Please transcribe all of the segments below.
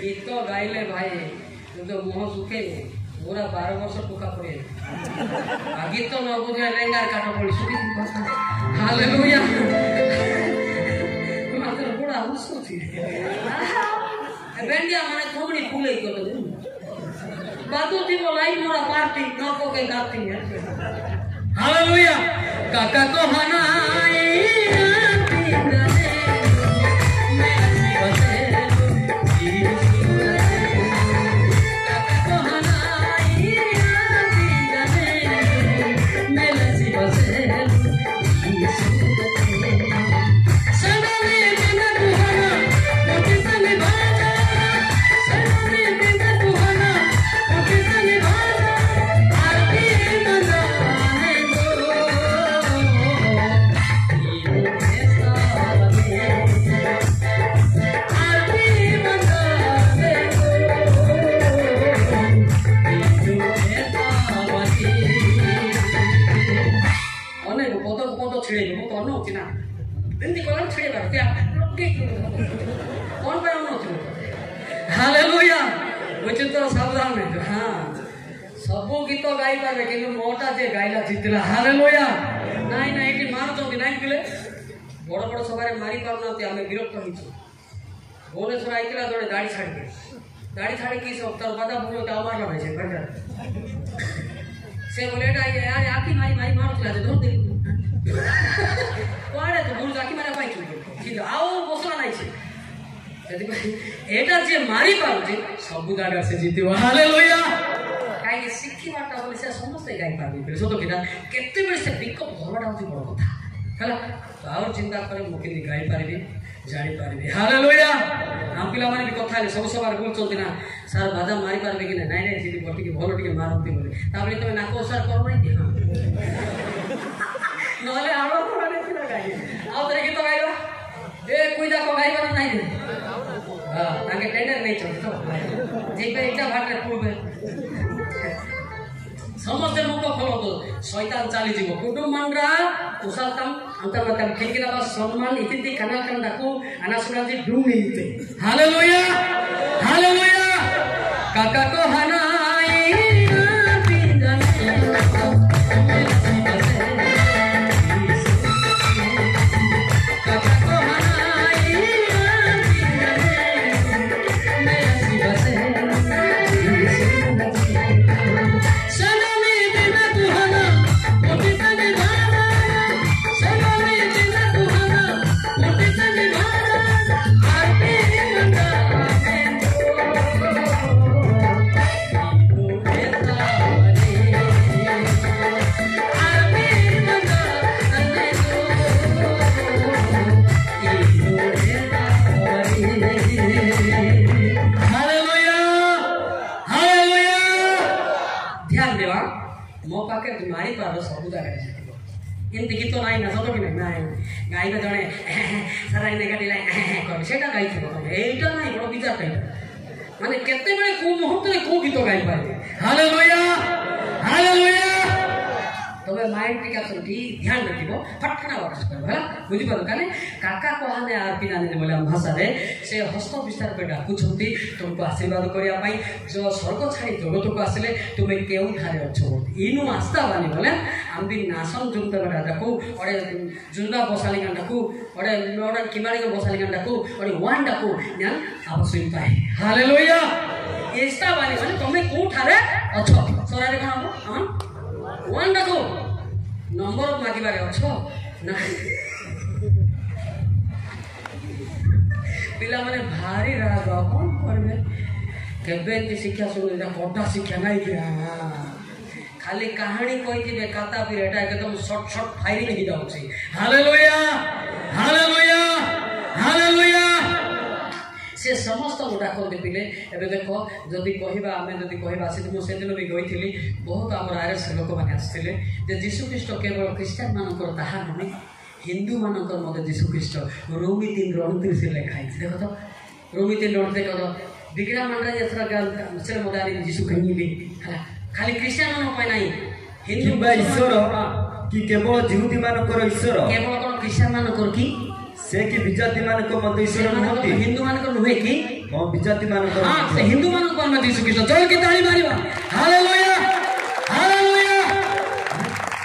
गीत गाइले भाई तो मुह सुखे पूरा 12 वर्ष टोका पड़े गीत न बुझे लेंगार काट पड़ी सुखी हालेलुया मात्र बड़ा हुस्को थी बेंडिया माने थोबड़ी फूले कर दे बातों थी वो लाइन मोरा पार्टी न को के गाती है हालेलुया काका को हनाए हालेलुया तो सावधान है हाँ सब गीत गाई पारे कि मोटा जे गाइला जितला हालेलुया नाई नाई एटी मारुचंती नाई पिले बड़ बड़ सभारे मारी पारुनांती आमे विरक्त होइछु भुवनेश्वर आइतला जणे दाढ़ी छाड़ी की सब तर बादा बुलो ता मारला भाई से बंदा से बोले एटा यार आकी मारी मारुतला जे धर दे कोआडे तो भूल जाकी मारा पाइछु कि आओ बसला नाई छे एटा जे मारी पारुचे सब जागा से जीतिबो हालेलुया काई शिखी बाटा बोले से समस्त गाई पाबी बेले सतो किना केते बेले से बिक भरवाडा होती बड़ कथा हला तो और चिंता करे मुके गाई पारिबी जानि पारिबी हालेलुया हम पिला माने भी कथा ले सब सबार बोल चलती ना सर बाजा मारी पारबे कि नहीं नहीं सीधी बटी के भलो टिके मारंती बोले ताबले तमे नाको सर करो नहीं हां नले आलो पड़े पिला गाई आओ तरे की तो गाइबा ए कोई जा को गाइबा नहीं दे हां ताके टेंडर नहीं चलते तो जे पे एकटा भाटरे पुरबे समस्त मुख फलो तो शैतान चाली जीव कुटुंब मंडरा कुशलतम अंतर्गतम खिलकिला बा सम्मान इतिति कना कंदाku anak sunan ji dung itu haleluya haleluya kakak ko hanai pindan kakak ko hanai मारी पारो सब जागा इनती गीत नाई ना सतो कि नहीं गाइबा जणे सारा इने गाडी लाई कर सेटा गाई थबो तमे एटा नाई बड़ विचार टाइप माने केते बेले को मुहूर्त रे को गीत गाई पारे हालेलुया हालेलुया तबे माइंड टिका सुनती ध्यान रखिबो फटकना वापस करबो हला बुझि पारो काने काका कोहाने आरपी नानी बोले हम भाषा रे से हस्त विस्तार पे डाकुछंती तुमको आशीर्वाद करिया पाई जो स्वर्ग छाड़ी जगत को आसिले तुमे केउ ठारे अछो इनु आस्था बानी बोले आम्बी नासन जुमता बेटा डाकू ओडे जुंदा बसाली गन डाकू ओडे ओडे किमारी को बसाली गन डाकू ओडे वान डाकू न्यान आवश्यक पाए हालेलुया एस्ता बानी माने तुमे को ठारे अछो सरारे कोन हम वान डाकू नंबर मागिबारे अछो ना पिला माने भारी राग कौन करबे केबे की शिक्षा सुन कोटा शिक्षा नहीं दिया खाली कहानी कोई थी खाता फिर एटा एकदम शॉर्ट शॉर्ट फायरिंग ही जाउची हालेलुया हालेलुया हालेलुया से समस्त गुडा को पिले एबे देखो जदि कहबा आमे जदि कहबा से मो से दिन भी गइथिली बहुत हमर आरएस लोक माने आस्थिले जे यीशु ख्रीष्ट केवल क्रिश्चियन मानकर ताहा नहीं हिंदू मानकर मते यीशु ख्रीष्ट रोमी 3:29 लिखा है देखो तो रोमी 3:29 देखो तो बिगड़ा मंडा जसरा गाल से मोदारी यीशु कहिली खाली क्रिश्चियन मान पाए नहीं हिंदू बा ईश्वर कि केवल जिहुदी मानकर ईश्वर केवल कोन क्रिश्चियन मानकर की से कि विजाति मानकर मते ईश्वर नहति हिंदू मानकर नुहे की हां विजाति मानकर हां से हिंदू मानकर मते यीशु ख्रीष्ट जोर की ताली मारिबा हालेलुया हालेलुया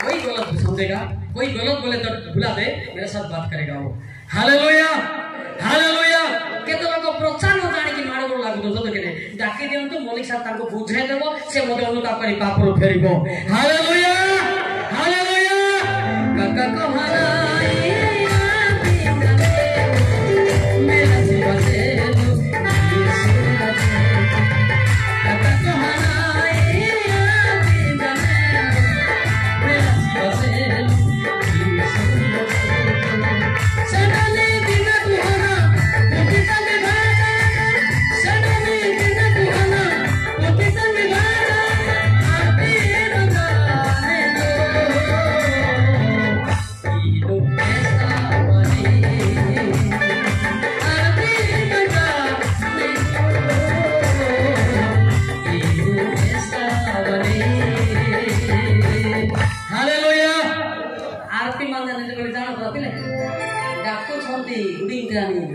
कोई गलत समझेगा कोई गलत बोले तो भुला दे मेरे साथ बात करेगा वो हालेलुया हालेलुया केतो लोग प्रोत्साहन हो जाने की मारो लागु तो केने डाकी देउ तो मलिक साथ ताको बुझाइ देबो से मते अनुताप करी पाप रो फेरिबो हालेलुया हालेलुया काका कहाना मेरा जीवन से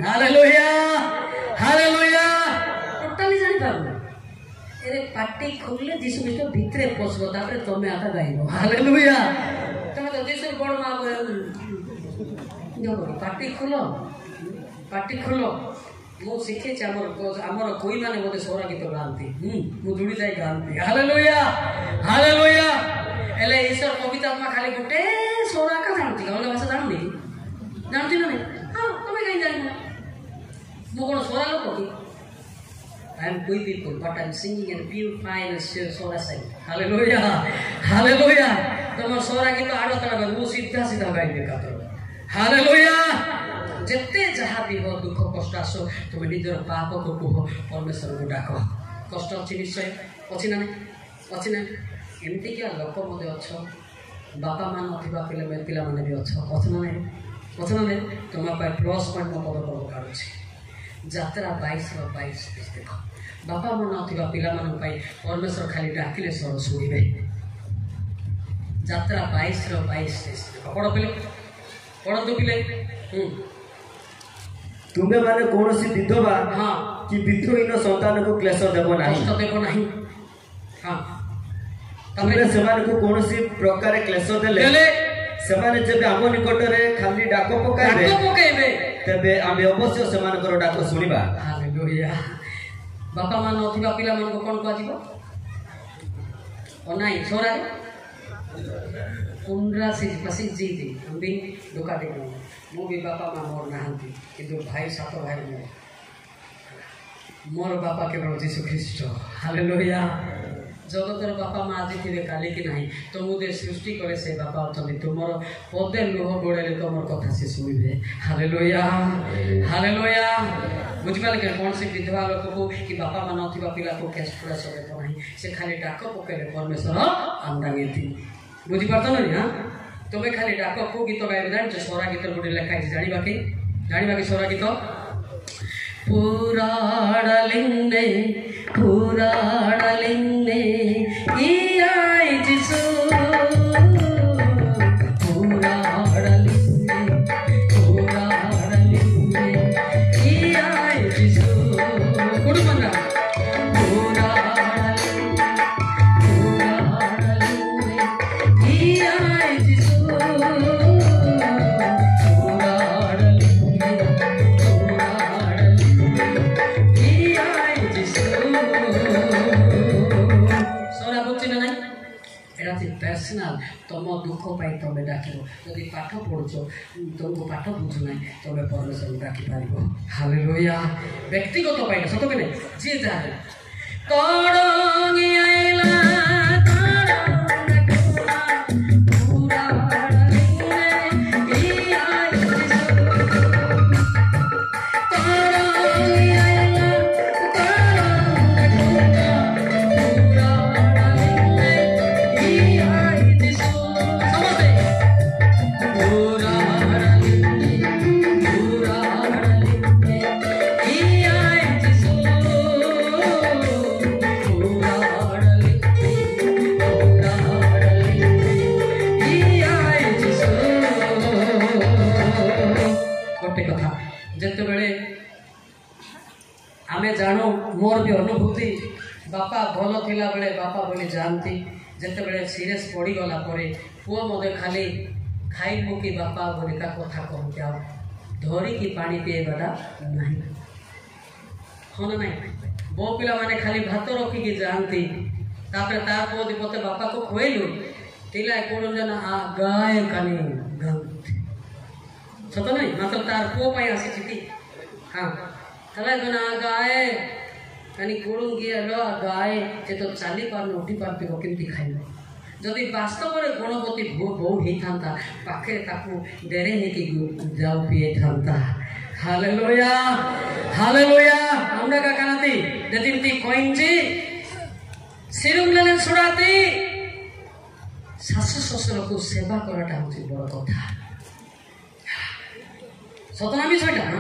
हालेलुया हालेलुया टोटली जानि पाबो एरे पाटी खोलले यीशु ख्रीष्ट भितरे पसबो तापरे तमे आता गाइबो हालेलुया तमे तो यीशु बड़ मागो देखो पाटी खोलो मो शिखे छ हमर कोई माने बोले सोरा गीत गांती मु जुड़ी जाय गांती हालेलुया हालेलुया एले ईश्वर कविता आत्मा खाली गोटे सोरा का जानती ओले भाषा जानती ना नहीं हां तमे कहीं जानि मो कोन सोरा लोक की I am good people, but I am singing and purifying and still sola sing. Hallelujah, Hallelujah. तमर सोरा की तो आड़ो तरह वो सीधा सीधा गाई देखा तो. Hallelujah. जितने जहाँ भी हो दुख कष्ट आसो तुम्हें निजर पाप को कुह परमेश्वर को डाको. कष्ट अच्छी निश्चय अच्छी ना एमती क्या लोक मध्य अच्छो बापा मान अथिबा पिला माने भी अच्छो अच्छो ना तुम पाए प्लस पॉइंट मो पद पद काढुछि यात्रा 22 देखो बापा मन अथिबा पिला मान पाई परमेश्वर खाली डाकिले स्वर सुनिबे यात्रा 22 पढ़ पिले पढ़ पिले तुम्हें माने कौनसी विधवा हाँ कि विधुहीन संतान को क्लेश देबो नाही हाँ तुम्हें सेमान को कौनसी प्रकार क्लेश देले सेमाने जब आम निकट रे खाली डाक पकाइबे तबे आमे अवश्य सेमान कर डाक सुनिबा हालेलुया बापा मान अथिबा पिला मन को कोन कहजिबो ओ नाही छोरा कुंडरा से पसी जी हम भी धोखा दे मो भी बापा मा मोर नाहंती किंतु भाई सात भाई मोर बापा केवल यीशु ख्रीष्ट हालेलुया जगतर बापा माँ आज थे काली कि नहीं तो मुझे सृष्टि करे से बापा अच्छा तुमर पदे लुह गोड़े तुम कथा से शुणे हालेलुया हालेलुया बुझिपारे कि कौन सी विधवा लोक को कि बापा मान ना पिला को कैश पूरा सब ना से खाली डाक पकड़े परमेश्वर आमदानी थी बुझीपार ना हाँ तुम्हें खाली डाक को गीत गाइब जान सोरा गीत गोटे लिखाई जाना कि सोरा गीत पुराड़लिंगे आई जिसु आई जिसु कुड़ुमंदा आई जिसु सोरा बुच्ची ना तुम दुख पाई तुम डाक जदि पाठ पढ़ुच तुमको पाठ बुझु ना तुम परमेश्वर डाक पार। हालेलुया। व्यक्तिगत पाई सत कि नहीं जी जाए जानो मोर भी अनुभूति बापा भल थिला बेले बापा बोली जानती जिते बड़े सीरियस पड़ी गला परे पुओ मते खाली खाइबो कि बापा बोली का कथा कहते आ धरी की पानी पीएबाटा नहीं हाँ ना नहीं बो पिला माने खाली भात रखिकी जानती तापर तार पुओ मते बापा को खुएलु तिला कोण जन आ गाय कानी गांती सत नहीं मतलब तार पुओ पाई आसी थी हाँ तला गना गाय कनी कोड़ू गिया लो गाय जे तो चाली पार उठी पारती केमती खाइब जदि वास्तव में गणपति बो होता पाखे ताकू डेरे नहीं जाऊ पिए था। Hallelujah hallelujah. हमरा का कानाती जदिमती कोइंजी सिरुमलेन सुराती सासु ससुर को सेवा कराटा होची बड़ कथा सतनामी छटा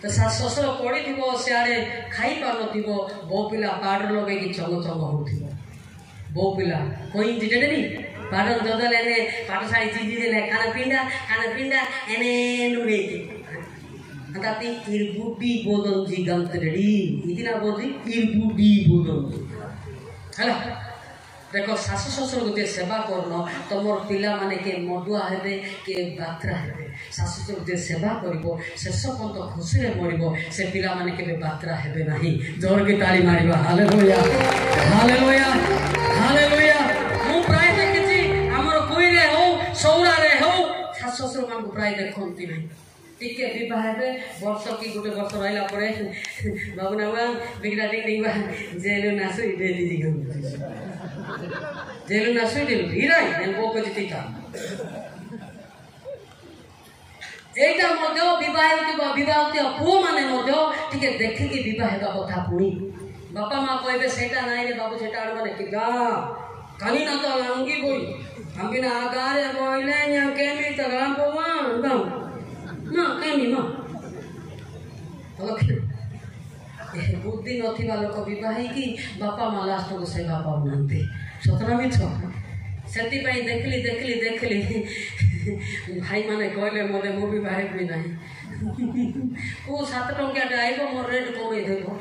तो सास ससुर पड़ी थी सियाड़े खाई पार न बो पिला पाउडर लगे चंग चंग हो बो पिला कोई जिटेनी पाउडर ददल एने पाट साड़ी चीजी देने खाना पिंडा एने नुड़े ताती इरबुडी बोदन जी गंत रेडी इतना बोदी इरबुडी बोदन हैला देखो सासु ससुर को सेवा करनो तुमर पिला माने के मडुआ हेबे के बात्रा हेबे सासु ससुर जे सेवा करिवो शेष पर्यंत खुशी रे मरिवो से पिला माने के बात्रा हेबे नाही जोर के ताली मारिबा। Hallelujah hallelujah hallelujah. मु प्राय देखिछि हमर कोई रे हो सौरा रे हो सासु ससुर मान को प्राय देखंती नाही टिके विवाह हेबे वर्ष की गोटे वर्ष रहला परे बाबूना बिगड़ा टिंग जेलु नासु दे दीदी गम जेलु नासु दे हिराई नेन बोको जितिता एटा मध्य विवाहित पुओ माने मध्य टिके देखिकी विवाह हेबा कथा पुणी बापा माँ कहबे सेटा नाई रे बाबू सेटा आड़ माने कि गा कानी ना तो लांगी बोई हम बिना आगारे बोइले न्या केमी त गाम पोवा दम ना केमी मा बुद्धि नथिबा लोक विवाही की बापा माँ लास्ट को सेवा पाउनांते सतना मिछ सेति पई देखली देखली देखली भाई माने कहले मोले मो भी बाहे भी नहीं ओ 7 टंकिया आइबो मोर रेट कमे देबो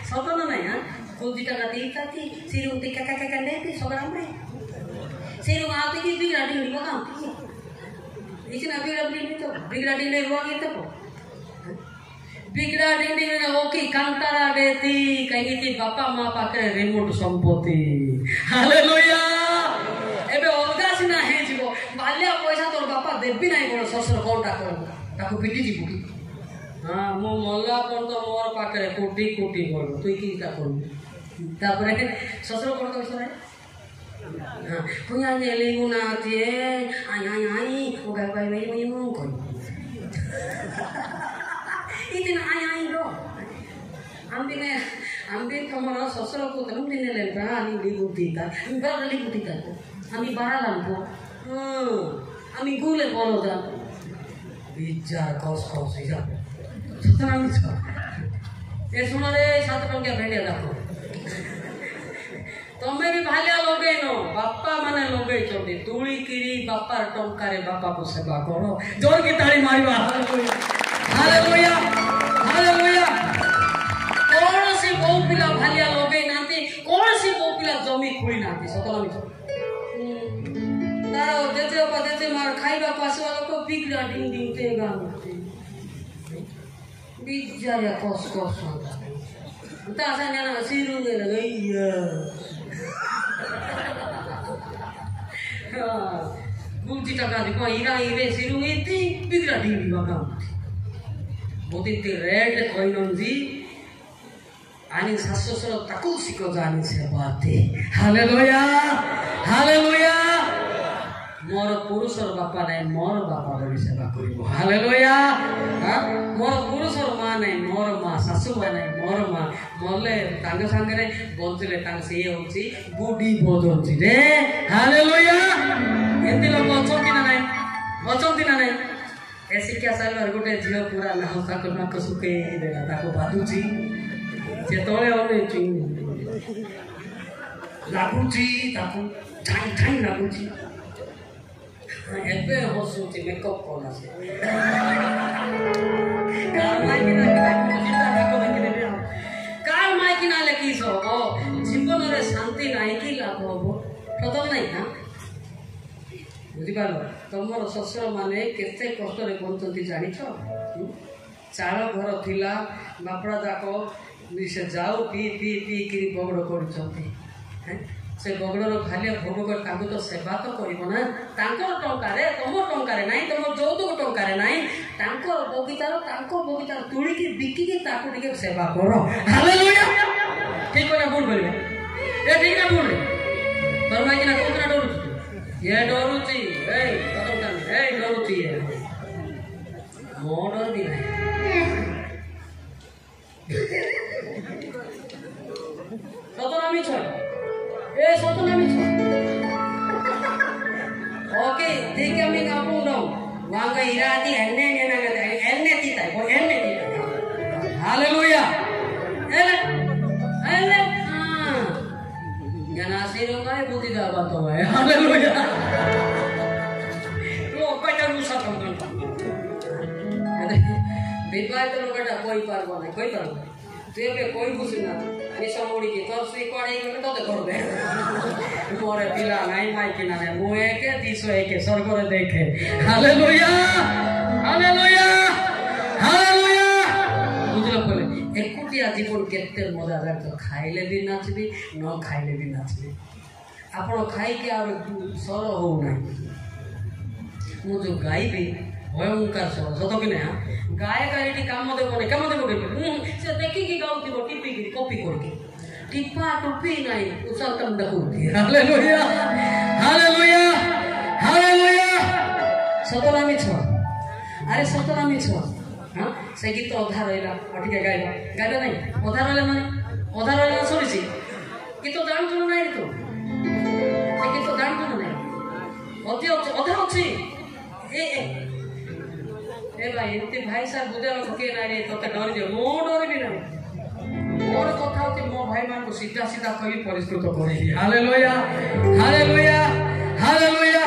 सतना नहीं हां को दिटा का देता थी सिरु टिका का नेती सगरा में सिरु आते की बिगड़ाटी नहीं बका इतना बिगड़ाटी नहीं तो बिगड़ाटी नहीं हुआ की तो बिगड़ाटी नहीं ना ओके कांतारा देती कहीं थी बापा माँ पाके रिमोट संपत्ति। हालेलुया। एबे अलगा सिना हे जीवो बाल्या पैसा तोर बापा देबी नाही कोन ससुर कोनटा कोन ताको पिटी जीवो की हां मो मल्ला पर तो मोर पाके कोटी कोटी बोल तू की ता कोन तापरे ससुर कोन तो सरे हां पुया ने लेगु ना tie आई ओ गाय बाय बाय मो कोन इतना आई रो आम्ही तुम्हाला ससुर को तनुम दिने ले बा आणि लिगुतीता बा लिगुतीता आम्ही बाळा लांबो आम्ही गुले बोलदा विचार कस कस हिजा सतनामी छ ए सुन रे 7 टंकिया भेंडिया देखो तमे भी भालिया लगे नो बापा माने लगे चोटी तुली किरी बापा टंका रे बापा को सेवा करो जोर की ताली मारिबा। Hallelujah hallelujah. कौन सी बो पिला भालिया लगे नांती कौन सी बो पिला जमी खुली नांती सतनामी छ तारो जेते पदेते मार खाइबा पासवा लोक बिगड़ा डिंग डिंग ते गाम बिचारा कस कस ता सान्या सिरु ने लगैया Bulti taka ko ira ire siru iti bigra ding bakam. Boti ti red koinonji ani sasosoro takul siko jani sebate. Hallelujah. Hallelujah. Mor purusor bapa nai mor bapa bari seba koribo. Hallelujah. Ha? Mor purusor ma nai mor ma sasu nai mor ma morle tanga sangare boltile tanga se hochi budi bodonji re. Hallelujah. एंती लोग बचों की ना नहीं ऐसी क्या साल में रुके जियो पूरा ना हो ताको ना कसुके देगा ताको बादुची चेतोले होने चाहिए लागुची ताको ठाई लागुची ऐसे हो सोचे मेकअप करना से कार माई की ना लेकी सो वो जीवन रे शांति नहीं की लाभ हो तो नहीं ना बुझिपार तुमर शशुर माने केते कष्ट रे बंचती जानिछ चाल घर थिला बापड़ा जाक से जाऊ पी पी पी कि बगड़ करछथि से बगड़र खाली भोग कर ताको तो सेवा तो करिवो ना तांकर टंकारे तुम टंकारे नाही तुम जौतुक टंकारे नाही तांकर बगीचार तुड़ी की बिकी की ताको टिके सेवा करो हालेलुया ठीक ना भूल बोलबे ए ठीक ना भूल तोर माई ना कोतना डरू ये डरुची ए कदम कान ए डरुची है मोडर भी नहीं सतनामी छ ए सतनामी छ ओके ठीक है मैं कापू दो वांगा इरादी एन्ने ने ना एन्ने तीता वो एन्ने तीता हालेलुया एले हां जनासिरो गाय बुद्धि दावा तो है हालेलुया लो पटा मुसा कम विवाह तो लोगटा कोई पारबो नहीं कोई पारबो तेबे कोई बुझना ani samori ki tor sui kore gele to de korbe more pila nai mai kinare mo eke diso eke sorgore dekhe hallelujah hallelujah hallelujah বুঝলো বলে একুটিয়া জীবন কেতে মজা লাগতো খাইলে भी नाचबी न खाइले भी नाचबी आपण खाई के और सर हो ना मु जो गाइबी भयंकर सर सत कि ना गाय गायटी काम देबो ने काम देबो के से देखि कि गाउती बो टिपी की कॉपी करके टिपा टुपी नहीं उसल तम देखुती हालेलुया हालेलुया हालेलुया सतनामी छ अरे सतनामी छ हां से गीत अधा रहला अटिके गाइबा नहीं अधा रहले माने अधा रहला सरीसी गीत जान सुन नहीं तो से गीत जान सुन नहीं अधा अछि ए भाई एते भाई साहब बुझा के ना रे तो डर जे मो डर भी ना मोर कथा होते मो भाई मान को सीधा सीधा कहि परिष्कृत करे हालेलुया हालेलुया हालेलुया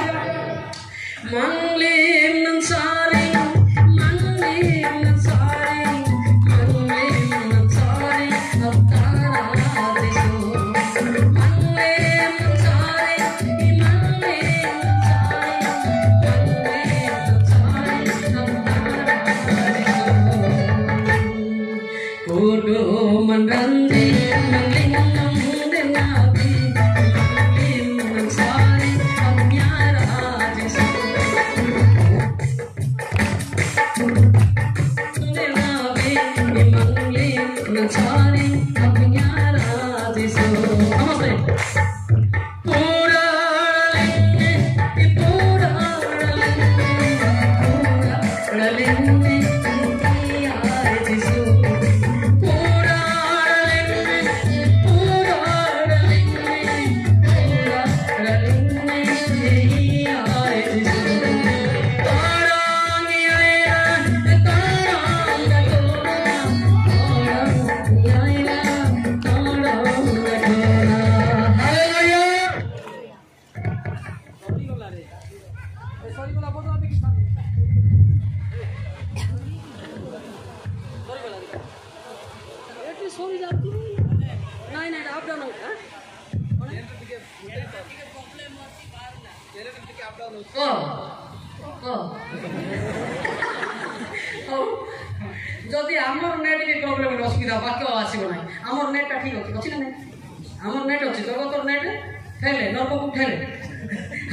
मंगलीम नंसारी जदि आमर नेट भी प्रॉब्लम असुविधा बाक्य आसब ना आमर नेटा ठीक अच्छे अच्छी ना आमर नेट अच्छी जगत नेट ठेले नर्क को ठेले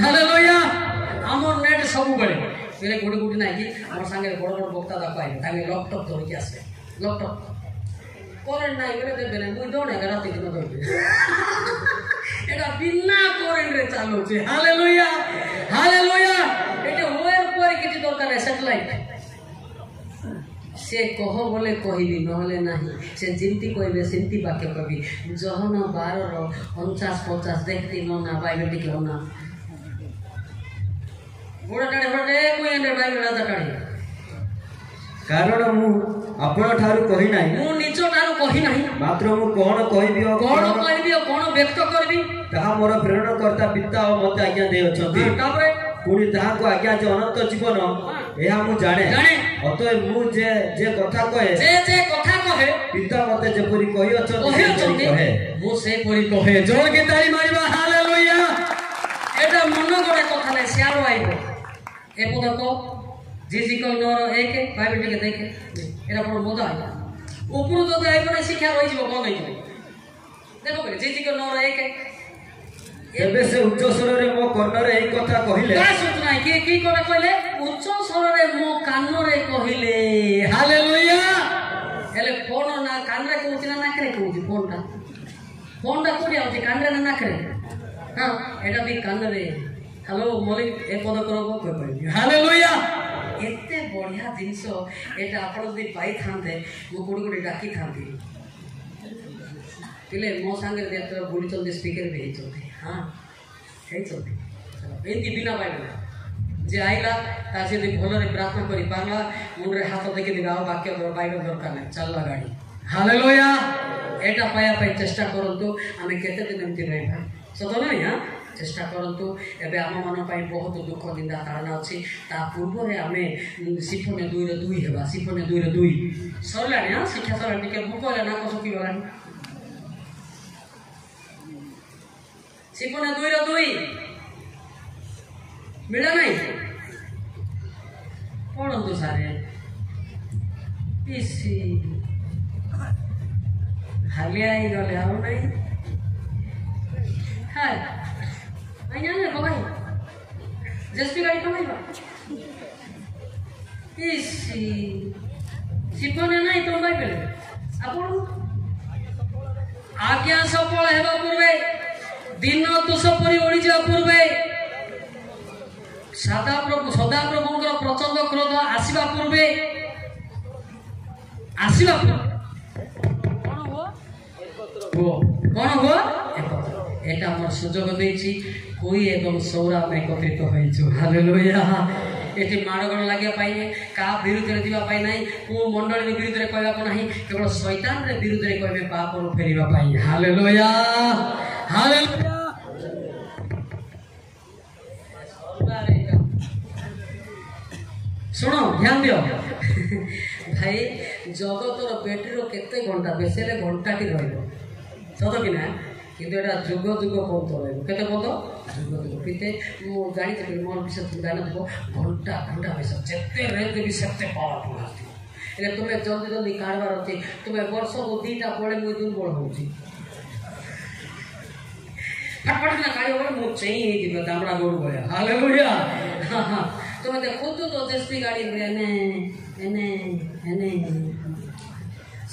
हालेलुया हमर नेट सब बड़े मेरे गुडी गुडी ना कि हमर संगे बड़ बड़ बक्ता दा पाइबे ताके लैपटॉप धरि के आसे लैपटॉप करेंट নাই বলে দেবে না মুই দৌড়ে রাতে দিন দৌড়বে এটা বিনা কারেন্ট রে চালুছে হালেলুয়া হালেলুয়া এটা ওয়ের পরে কিছু দরকার আছে স্যাটেলাইট সে কহ বলে কহিবি নহলে নাই সে জিন্তি কইবে সিন্তি বাক্য কবি যহন 12 র 49 50 দেখতি না বাইবেল টিকে না গোড়া টাড়ে ফটে কই এনে বাইবেল আদা টাড়ে कारण मु आपण ठारू कहि नाही मु निचो ठारू कहि नाही मात्र मु कोन कहिबियो कोन व्यक्त करबी ताहा मोर प्रेरणा करता पिता ओ मते आज्ञा दे अछंती तापरे पुनी ताहा को आज्ञा जे अनंत जीवन एहा मु जाने अतः मु जे कथा कहे पिता मते जे परी कहि अछंती कहे मु से परी कहे जोर के ताली मारिबा हालेलुया एटा मन गोडे कथा नै सियारो आइबो ए पद को जिजिकल नर एक बाइबल के देखे एरा पर मजा आया ऊपर जो आइबो शिक्षा रहि जीव कोन नै देखो करे जिजिकल नर एक एबे से उच्च स्वर रे मो कर्ण रे एई कथा कहिले का सोच नाही की कोने कहले उच्च स्वर रे मो कान रे कहिले हालेलुया एले फोन ना कान रे कहउची ना नाक रे कहउची फोनटा कोडी आउची कान रे ना नाक रे हां एटा भी कान रे हेलो मोली ए पद करबो कोइ पाइ हालेलुया एते बढ़िया जिनस एटा आपण जदि पाई थांते मो कोडी कोडी डाकी थांती पिले मो संगे देतर बुली चलते स्पीकर भी हे चलते हां हे चलते एंती बिना पाइबे जे आइला ता से भलो रे प्रार्थना करी पारला मुंडरे हाथ देके दिबा वाक्य बाइबल दरकार नै चलला गाड़ी हालेलुया एटा पाया पाई चेष्टा करंतु आमे केते दिन एंती रहबा सतो नै हां चेष्टा करंतु एबे आम मन पाई बहुत दुख निंदा ताड़ना अछि ता पूर्व रे आमे सिफोने 2 रे 2 हेबा सिफोने 2 रे 2 सरला नै हां शिक्षा सरला के भूख होला ना कसो की होला सिफोने 2 रे 2 मिला नहीं पढ़ंतु सारे पीसी हालिया ही गले आउ नहीं हाय आइना ने भाई जस्ती गाड़ी कमाई बा पीसी सिफोने नहीं तो भाई पहले आपण आज्ञा सफल हेबा पूर्वे दिन तुष परि ओडी जा पूर्वे सदा प्रभुंकर प्रचंड क्रोध आसीबा पूर्वे कौन हो एटा मोर सुजोग देछि कोई एवं सौरा में एकत्रित होइछु हालेलुया एटी मारगण लागिया पाई का विरुद्ध रे दिबा पाई नाही को मंडली रे विरुद्ध रे कहबा को नाही केवल शैतान रे विरुद्ध रे कहबे पाप रो फेरिबा पाई हालेलुया हालेलुया सुनो ध्यान दियो भाई जगतर बैटरी रो केते घंटा बेसेले घंटा टी रहइबो सतो कि ना किंतु एटा जुग जुग पौत रहइबो केते पौत जुग जुग पिते मो गाड़ी ते मोर विषय गाना देखो घंटा घंटा पैसा जेते रेट भी सेते पावरफुल आती एले तुमे जल्दी जल्दी कारबार अछि तुमे वर्ष को दीटा पळे मु दुर्बल होउची फटफट ना गाड़ी ओले मु चई हे दिबे दामड़ा गोड़ गया हालेलुया हां हां तुमे देखो तो जस्ती गाड़ी एने एने एने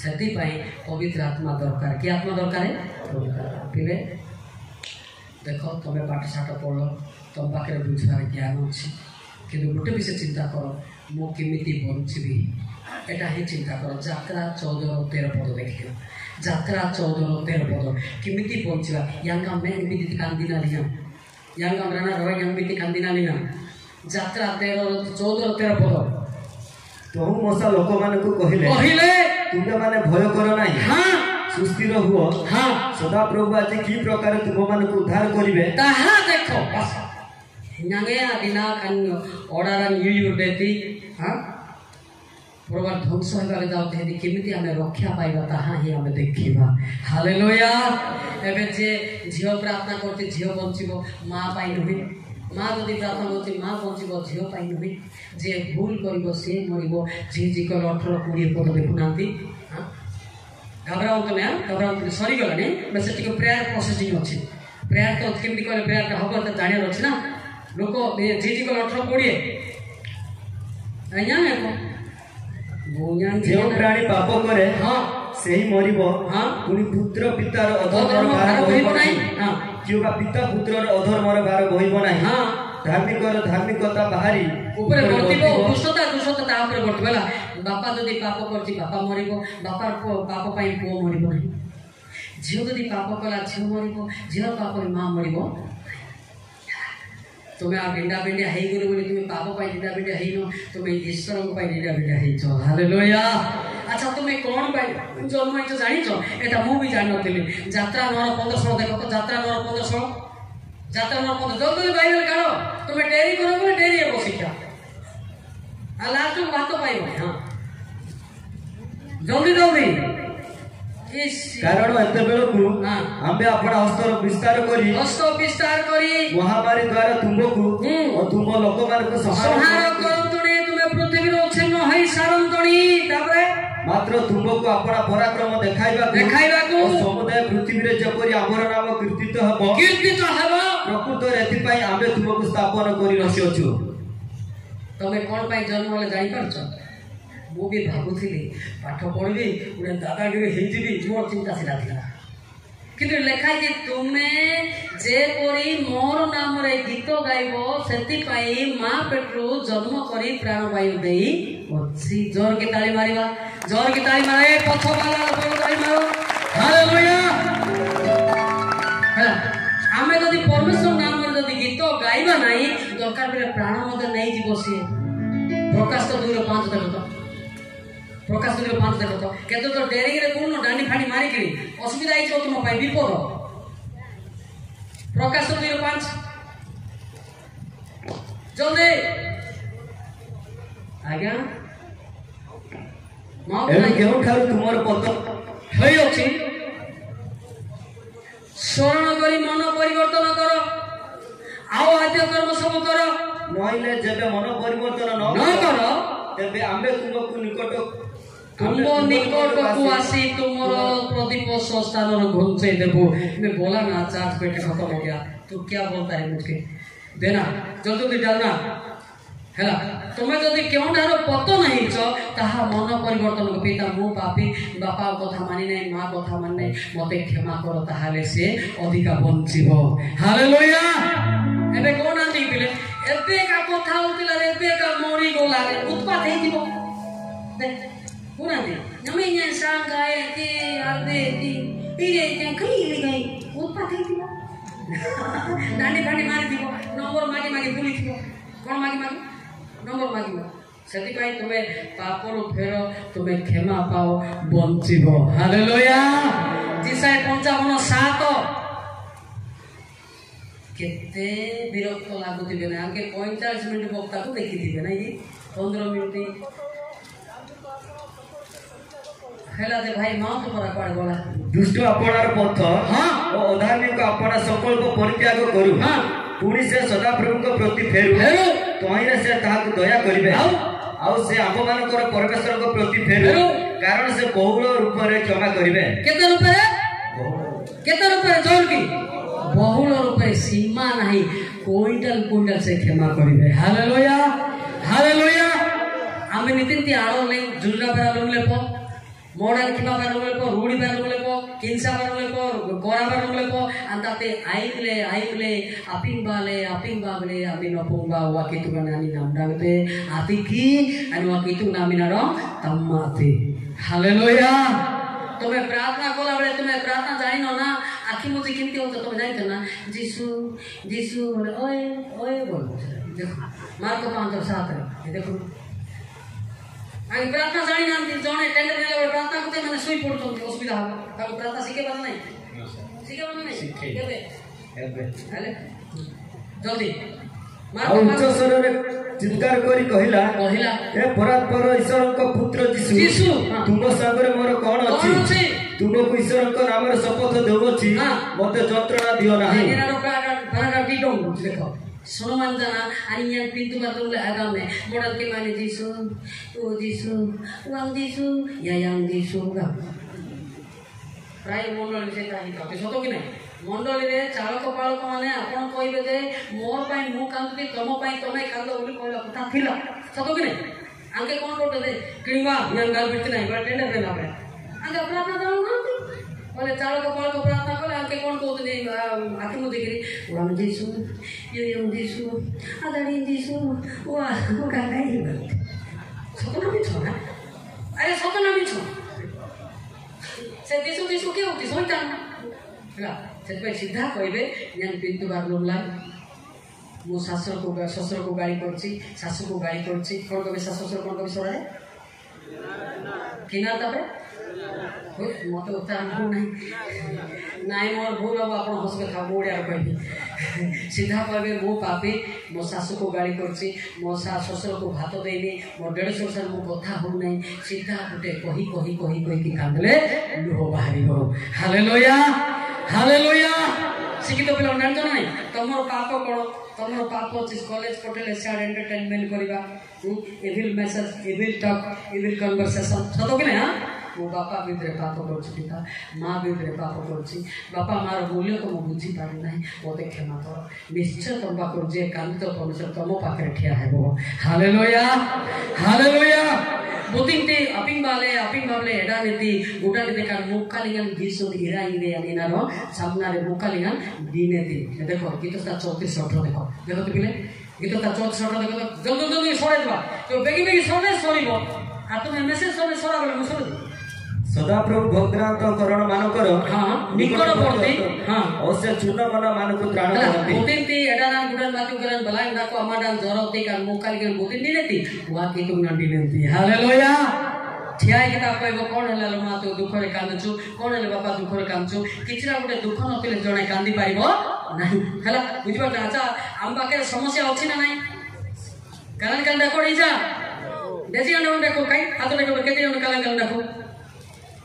सती पाई पवित्र आत्मा दरकार कि आत्मा दरकार है पिले देखो तुम्हें पाठ साठ पढ़ तुम पाखे बुझार ज्ञान अच्छी कि गोटे विषय चिंता कर मु केमिति बंचबी एटा ही चिंता कर यात्रा 14-13 पद देखियो यात्रा 14-13 पद केमिति बंचबा यांगा मैं एमिति कांदिना लिया यांगा राणा रवा एमिति कांदिना लिया यात्रा 14-13 पद तो मोसा लोक मान को कहिले तुमे माने भय करो नाही हां सुस्थिर हुओ हां सदा प्रभु आज की प्रकार तुम मान को उद्धार करिवे ताहा देखो बस नगे आदिना कान ऑर्डर यू देती हां प्रभु ध्वंस होबारे जाउते हेदी केमिति हमें रक्षा पाइबा ताहा ही हमें देखिबा हालेलुया एबे जे झियो प्रार्थना करते झियो बंचिबो मां पाइ नबी माँ जदि प्रार्थना करती माँ बचब झील पाई नुहे जे भूल कर सी मरब झिझिकल 18-20 पद देखुना घबराऊ तुम घबराऊ सरीगला से प्रेयर प्रोसेसिंग अच्छी प्रेयर तो केमती कहले प्रेयर हम तो जानवर अच्छे ना लोक जीजी को 18-20 अज्ञान है को जो प्राणी पाप करे हाँ सेही मरिबो हाँ पुनी पुत्र पितार अधर्मर भार बहिबो नाही हाँ किबा पिता पुत्रर अधर्मर भार बहिबो नाही हाँ धार्मिकता बाहरी ऊपर वर्तिबो दुष्टता ता ऊपर वर्तिबला बापा जदि पाप करछि बापा मरिबो बापा पाप पई पुओ मरिबो नाही झियो जदि पाप कला झियो मरिबो झियो पाप मां मरिबो तुम्हें आ भिंडा भिंडा हेई गुरु बोली तुम्हें पाप पाई भिंडा भिंडा हेई नो तुम्हें ईश्वर को पाई भिंडा भिंडा हेई छो हालेलुया अच्छा तुम्हें कौन पाई जन्म इतो जानि छो एटा मु भी जान नथिली यात्रा 9:15 देखो तो यात्रा 9:15 यात्रा 9:15 जल्दी बाइबल काढो तुम्हें डेरी करो बोले डेरी है शिक्षा आ लास्ट को बात पाइबो हां जल्दी जल्दी कारण एते बेलकु आम्बे आपण हस्तर विस्तार करी महामारी द्वारा तुमको और तुम लोक मान को संहार करंतुनी तुमे पृथ्वी रो छिन्न होई सारंतुनी तापरे मात्र तुमको आपण पराक्रम देखाइबा को समुदाय पृथ्वी रे जपरि आमर नाम कीर्तित हबो प्रकृत रेति पई आम्बे तुमको स्थापन करी रसी अछु तमे कोन पई जन्म होले जानि परछो मु भी भाबुथिली पाठ पढ़ी गोटे दादागिरी होइजिबी मोर चिंता सिला थिला किंतु लेखा जे तुमे जेपरी मोर नाम रे गीत गाइबो सेति पई मां पेटरू जन्म करी प्राण वायु देई अछि जोर के ताली मारिबा जोर के ताली मारे पछो वाला लोक ताली मारो हालेलुया हला आमे जदि परमेश्वर नाम रे जदि गीत गाइबा नाही दरकार बेले प्राण मते नै जीवो से प्रकाश तो 2:5 देखो तो प्रकाश 2:5 देखो तो केतो तो डेरिंग रे कोन डांडी फाडी मारी करी असुविधा आइ तुम पाई विपद प्रकाश 2:5 जल्दी आज्ञा मां केउ ठारू तुमर पद होई अछि शरण करी मन परिवर्तन करो आओ आद्य कर्म सब करो नइले जेबे मन परिवर्तन न करो तेबे आम्बे तुमको निकट तुम निकट को आसी तुम्हारा प्रदीप स्थान घुंचे देबो मैं बोला ना चार्ज पेटे खत्म हो गया तू क्या बोलता है मुझे देना जल्दी जल्दी डालना हैला तुम्हें जदि क्यों ढारो पतो नहीं छ ताहा मन परिवर्तन को पिता मु पापी बापा कथा मानि नै मां कथा मानि नै मते क्षमा करो ताहाले से अधिका बंचिबो हालेलुया एबे कोन आंती बिले एबे का कथा होतिला रे एबे का मोरी गोला रे उत्पात हे दिबो दे कोन आंती नमे सांगाए के आदे ती इरे के कई गई उत्पात हे दिबो डांडी फाडी मारी दिबो नंबर मागी मागी पुलिस को कोन मागी मागी नंबर मागिबो सेति पई तुमे पापरु फेरो तुमे क्षमा पाओ बंचिबो हालेलुया जिसाय 55:7 केते विरक्त लागुतिबे ना आके 45 मिनिट वक्ता को देखि दिबे ना ये 15 मिनिट हेला दे भाई मां तो परा पड़ गला दुष्ट अपनार पथ हां ओ अधार्मिक अपना संकल्प परित्याग करू हां पुणी से सदा प्रभु को प्रति फेरु तोहिरे से ताहाकु दया करिवे आउ से आप मानकर परमेश्वर को प्रति फेरु कारण से बहुल रूप रे क्षमा करिवे केते रूप रे जोर की बहुल रूप रे सीमा नहीं क्विंटल क्विंटल से क्षमा करिवे हालेलुया हालेलुया आमे नितिन ती आरो ले जुल्ला बेरा लुमले पो मोडल किबा बेरा लुमले पो रूडी बेरा लुमले पो किंसा बेरा लुमले पो गोरा बेरा लुमले पो अंताते आइले aping bale amin opungba wakitu kanani namdangte atiki anu wakitu naminaro tammate hallelujah तुम्हें प्रार्थना कोला बले तुम्हें प्रार्थना जानि न ना आखि मुझे किमती होता तुम्हें जानि ना जीसु जीसु बोले ओए ओए बोल देखो मार्को 5:7 देखो आगे प्रार्थना जानि ना जने टेंडर नेले प्रार्थना करते माने सुई पड़तो असुविधा हो ताको प्रार्थना सिखे बात नहीं केबे हेले जल्दी उच्च स्वरे चित्कार करी कहिला ए परात्पर ईश्वर को पुत्र जीसु तुम संगरे मोर कोन अछि तुमको ईश्वर को नाम रे शपथ देउछि मते जंत्रणा दियो नाही एनारो प्राण कीटो देखो सुनमान जाना आनिया पिंतु बातुले आगामे मॉडल के माने जीसु ओ जीसु वांग जीसु या yang जीसु गा प्राय मोनल से काही तो सतो कि नहीं मंडली रे चालक पालक माने आपण कहबे जे मोर पई मु कांदी तम पई तमे कांदो बोली कहला कथा थिला सतो कि नहीं आगे कोन कोटे दे किणवा यन गाल बित नहीं बट टेंडर दे लाबे आगे प्रार्थना दाऊ ना बोले चालक पालक प्रार्थना करे आगे कोन कोते दे आके मु देखि राम जीसु ये राम जीसु आदानी जीसु वाह वो गाई सतो ना बिछो ना अरे सतो ना बिछो से जीसु जीसु के होती शैतान ହେଲା ସେଥିପାଇଁ ସିଧା କହିବେ ഞാൻ ପିନ୍ତୁ ବାର୍ଲୋଲା ମୋ ଶ୍ୱଶୁରକୁ ଗାଳି କରୁଛି ଶାଶୁକୁ ଗାଳି କରୁଛି କ'ଣ କହିବେ ଶାଶୁ ଶ୍ୱଶୁର କ'ଣ କହିବେ ସରାରେ କିନା ତାପରେ ମୋତେ ଉତ୍ତର ନାହିଁ ନାଇଁ ମୋର ଭୁଲ ହବ ଆପଣ ହସିବେ ଖାଉ ଓଡ଼ିଆରେ କହିବି ସିଧା କହିବେ ମୁଁ ପାପି ମୋ ଶାଶୁକୁ ଗାଳି କରୁଛି ମୋ ଶ୍ୱଶୁରକୁ ଭାତ ଦେଇନି ମୋ ଦେଢ଼ଶୁର ସାର୍ ମୁଁ କଥା ହଉନାହିଁ ସିଧା ଗୋଟେ କହିକି କାନ୍ଦିଲେ ଲୁହ ବାହାରିବ ହାଲେଲୁୟା हालेलुया शिक्षित पिला जानते ना तुमर पाप कौन तुमर पाप अच्छी कॉलेज पठेले सियाड़ एंटरटेनमेंट करवा evil message evil talk evil conversation सत कि ना मो बापा भितर पाप कर पिता माँ भितर पाप कर बापा मार मूल्य तो मुझे बुझी पारि ना मत क्षमा कर निश्चय तुम पाक जे कांदित परमेश्वर तुम पाखे ठिया हेब हालेलुया हालेलुया बुद्धिंटे अपिंग बाले एडा नीति गुटा नीति का मुक्कालिंगन गीसो इरा इरे यानी ना रो सामना रे मुक्कालिंगन दीने दी देखो गीत ता 34 18 देखो देखो तो पिले गीत ता 34 18 देखो तो जल्दी सरे दवा तो बेगी सरे सरीबो आ तुम मेसेज सरे सरा बोले मुसरे सदा प्रभु भक्तरांत करण मानकर हां निकट पड़ते हां अवश्य चूर्ण मन मानक त्राण करते बुद्धिंटे एडा ना गुडन बातु करन बलाय ना को अमाडान जरते का मुक्कालिंगन बुद्धिंटे नेती वा के तुम न दिलेंती हालेलुया ठिया के कहब कौन है लो माँ तो दुख रे कांदुचु कौन है बापा दुख रे कांदुचु किछरा गोटे दुख नथिले जणे कांदी पाइबो नाही हला बुझबा अच्छा आम पाखे समस्या अछि ना नाही कालन काल देखो इजा देसी अंडा देखो काई हाथ देखो केते जण कालन काल देखो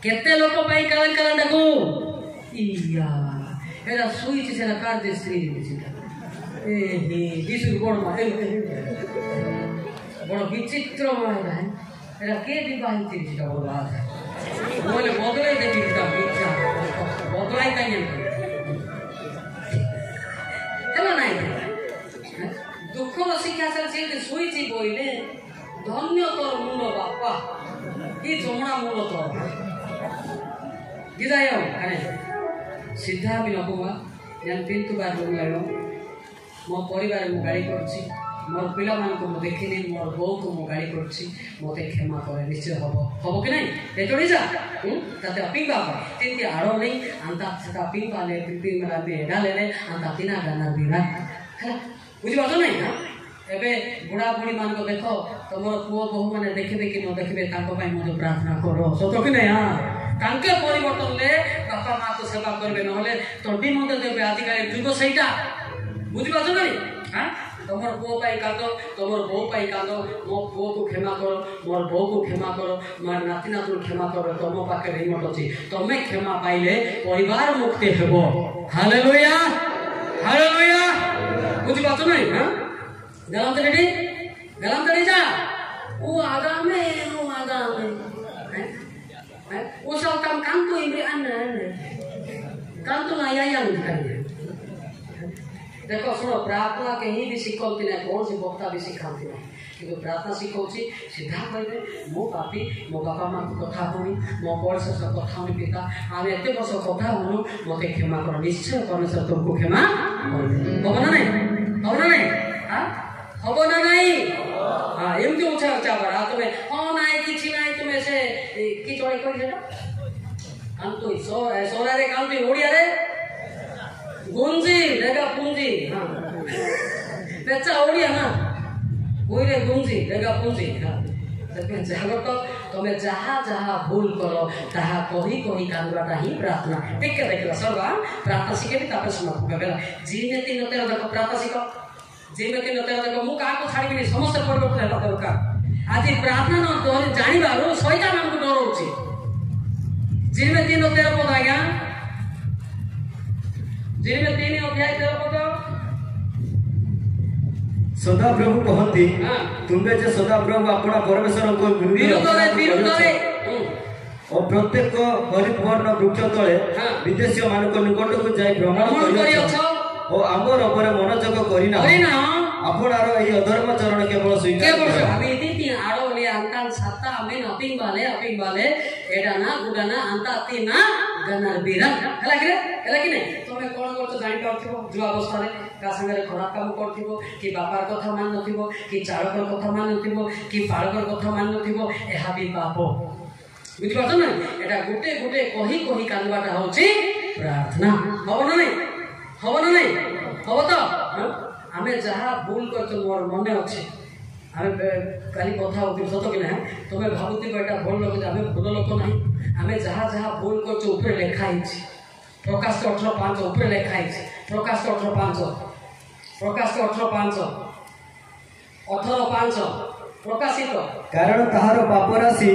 केते लोक पाई कालन काल देखो इया एरा सुई से ना कार दे स्त्री दिसिता ए हे दिसु बड़ मा बड़ विचित्र मा है एरा के विवाहित तिरिटा बर्बाद बोले बदले देखि ता इच्छा बदलाई काई हेलो नाही दुख शिक्षा से शुई बोले धन्य तोर मुंड बापा ये जमना मुंड तोर गिजाय सीधा भी नबुआ ഞാൻ പിന്തു ബാർലോലായോ मो परिवार मु गाड़ी करछि मोर पिला मान को देखिनी मोर बो को मु गाड़ी करछि मते क्षमा करे निश्चय हबो कि नहीं एतोडी जा ताते अपिंग बाबा तिंती आरो नहीं अंता सता अपिंग वाले तिंती मला बे डालेले अंता तिना गाना बिना हला बुझि बातो नहीं ना एबे बुढ़ा बुढ़ी मान को देखो तमर पुओ बहु माने देखिबे कि न देखिबे ताको पई मो प्रार्थना करो सतो कि नहीं हां तांके परिवर्तन ले बापा मां को सेवा करबे नहले तोडी मते देबे आदिकाल जुग सेटा बुझि बातो नहीं हां तमर पुओ पाई कांदो तमर बो पाई कांदो मो पुओ को क्षमा करो मोर बो को क्षमा करो मार नाती नातुर क्षमा करो तम पाके रिमोट अछि तमे क्षमा पाइले परिवार मुक्ति हेबो हालेलुया हालेलुया बुझि बातो नहीं हां गलत रेडी जा वो आगामे वो सब काम तो इमरे अन्य काम तो ना या नहीं देखो सुनो प्रार्थना के ही भी सिखाती ना कौन सी वक्ता भी सिखाती ना किंतु प्रार्थना सिखाऊची सीधा कहबे मो पापी मो बापा मां को कथा होनी मो बॉयस से कथा होनी पिता आमे एते वर्ष कथा होनु मते क्षमा कर निश्चय परमेश्वर तुमको क्षमा करबे बाबा नहीं हां हबो ना नहीं हां एमती उछा उछा बरा तुम्हें हां नाही किछि नाही तुम्हें से कि चोरी कर जेटा कांतो सोरा रे कांतो ओडिया रे गुंजी देगा पूंजी हां बेचा ओडिया ना कोई रे गुंजी देगा पूंजी हां देखो जागत तुम्हें जहाँ भूल करो ताहा कही कांदवाटा ही प्रार्थना ठीक है देखला सर्वा प्रार्थना शिखेबी तापर समाप्त करबेला जीने तीन तेरा देखो प्रार्थना शिखो जीने तीन तेरा देखो मु का को छाड़ीबी समस्त परिवर्तन हेबा दरकार आज प्रार्थना न तो जानिबारो शैतान हमको डरौची जीने तीन तेरा पद आज्ञा जीने तीन अध्याय तेरा पद सदा प्रभु कहती तुम्हें जे सदा प्रभु अपना परमेश्वर को विरुद्ध रे और प्रत्येक हरितवर्ण वृक्ष तले विदेशी मान निकट को जाई भ्रमण और आमर उपरे मनोजग करिना आपणार एही अधर्म चरण केवल स्वीकार अभी इति आडोले अंतान सत्ता अमे अपिंग बाले एडाना गुडाना अंता तीना गनर बीरन हला कि नहीं तमे कोन करतो जानि पाउथिबो जो अवस्था रे का संगे खराब काम करथिबो कि बापार कथा मान नथिबो कि चाळकर कथा मान नथिबो कि पाळकर कथा मान नथिबो एहा भी पापो बुझि पाछन ना एटा गुटे गुटे कही कानबाटा होची प्रार्थना हबो नहीं हबो तो आमे जहा भूल करतो मोर मने अछि आमे काली कथा होती सत कि ना तमे भाबुती बेटा भूल लोक आमे भूल लोक नहीं आमे जहा भूल करतो ऊपर लिखा हिची प्रकाश 18:5 ऊपर लिखा हिची प्रकाश 18:5 प्रकाशित कारण ताहार पाप राशि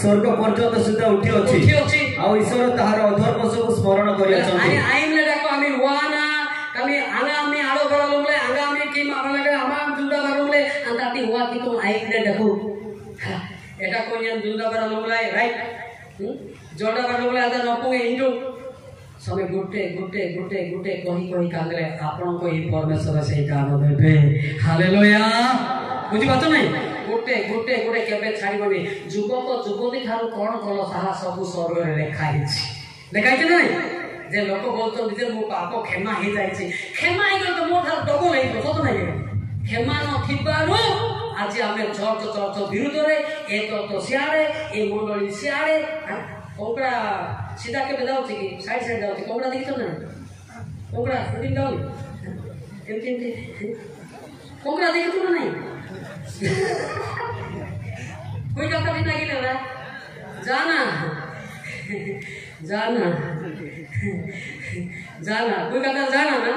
स्वर्ग पर्यंत सुद्धा उठी अछि आ ईश्वर ताहार अधर्म सब स्मरण करिया छथि आइम ले डाको आमी वाना कमी आंगा आमी आलो बरा लुमले आंगा आमी की मारला लगे आमा जुंदा बरुमले अंताती हुआ कि तुम आइम ले डाको एटा कोनियन जुंदा बरा लुमले राइट जोड़ा बरा लुमले आदा नपुगे इंडो समय गुटे कही कांगरे आपन को ही परमेश्वर से काम देबे हालेलुया बुझि बात नहीं गुटे केबे छाड़िबनी जुगक जुगती थारु कोन कलो साहा सब स्वर्ग रे लेखाइछि नहीं जे लोक बोलतो जे मो पाप क्षमा हे जाइछि क्षमा हे तो मो थार डबल हे तो सत नहीं क्षमा न थिबारो आज आमे चर्च विरुद्ध रे ए तो सियारे ए मंडली सियारे कोकड़ा सीधा के जाउछि कि साइड जाउछि कोकड़ा देखितो ना कोकड़ा रुटिन जाउ एमती कोकड़ा देखितो ना नहीं कोई कथा भी नहीं लग रहा जाना कोई कथा जाना ना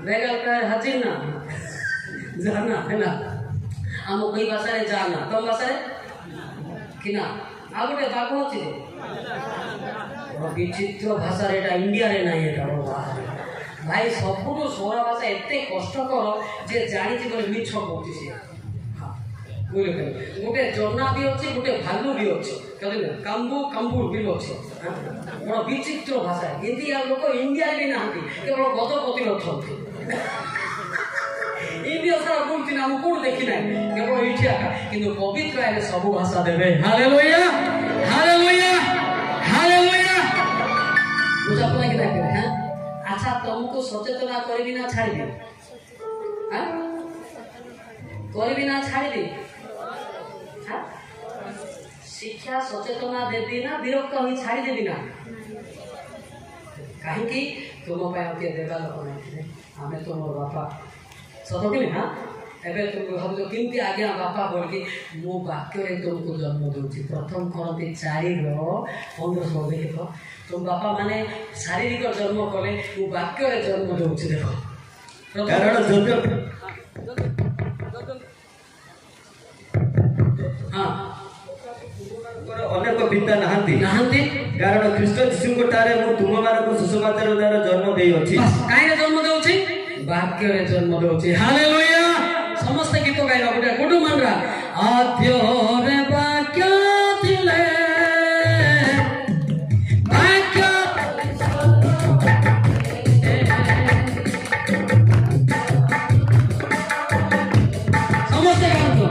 बेगल का हजिर ना जाना है ना हम कोई भाषा रे जाना तुम भाषा रे कि ना आगुटे बाको अछि विचित्र भाषा रे एटा इंडिया रे नाही एटा भाई सबुठु सोरा भाषा एते कष्टकर जे जानि छि बोले मिछ कहति से गोटे जर्ना भी अच्छे गोटे भालू भी अच्छे कहते कंबू भी अच्छे बड़ा विचित्र भाषा हिंदी या लोक इंडिया भी ना केवल गजपति अच्छा इंडिया सारा बोलती ना कौन देखी ना केवल ये कि पवित्र आए सब भाषा देवे हालेलुया हालेलुया हालेलुया बुझा पड़ा कि ना अच्छा तुमको सचेतना करी ना छाड़ी करी ना छाड़ी शिक्षा सचेतना देवी ना विरक्त हो छाड़ी देवी ना कहीं तुम देवा लोक नहीं आम तुम बापा सत कि हाँ एवं तुम भाव केमती आज्ञा बापा बोल कि मो वाक्य तुमको जन्म दूसरी प्रथम करती 4:15 देख तुम बापा माने शारीरिक जन्म कले मो वाक्य जन्म दूसरी देख हाँ अनेक पिता नहांती कारण ख्रीष्ट जीशु ठारे मु तुम मानक सुसमाचार द्वारा जन्म देई अछि काहे जन्म देउछि वाक्य रे जन्म देउछि हालेलुया समस्त गीत गाइबा गुटे कुटु मनरा आद्य रे वाक्य थिले वाक्य समस्त गातो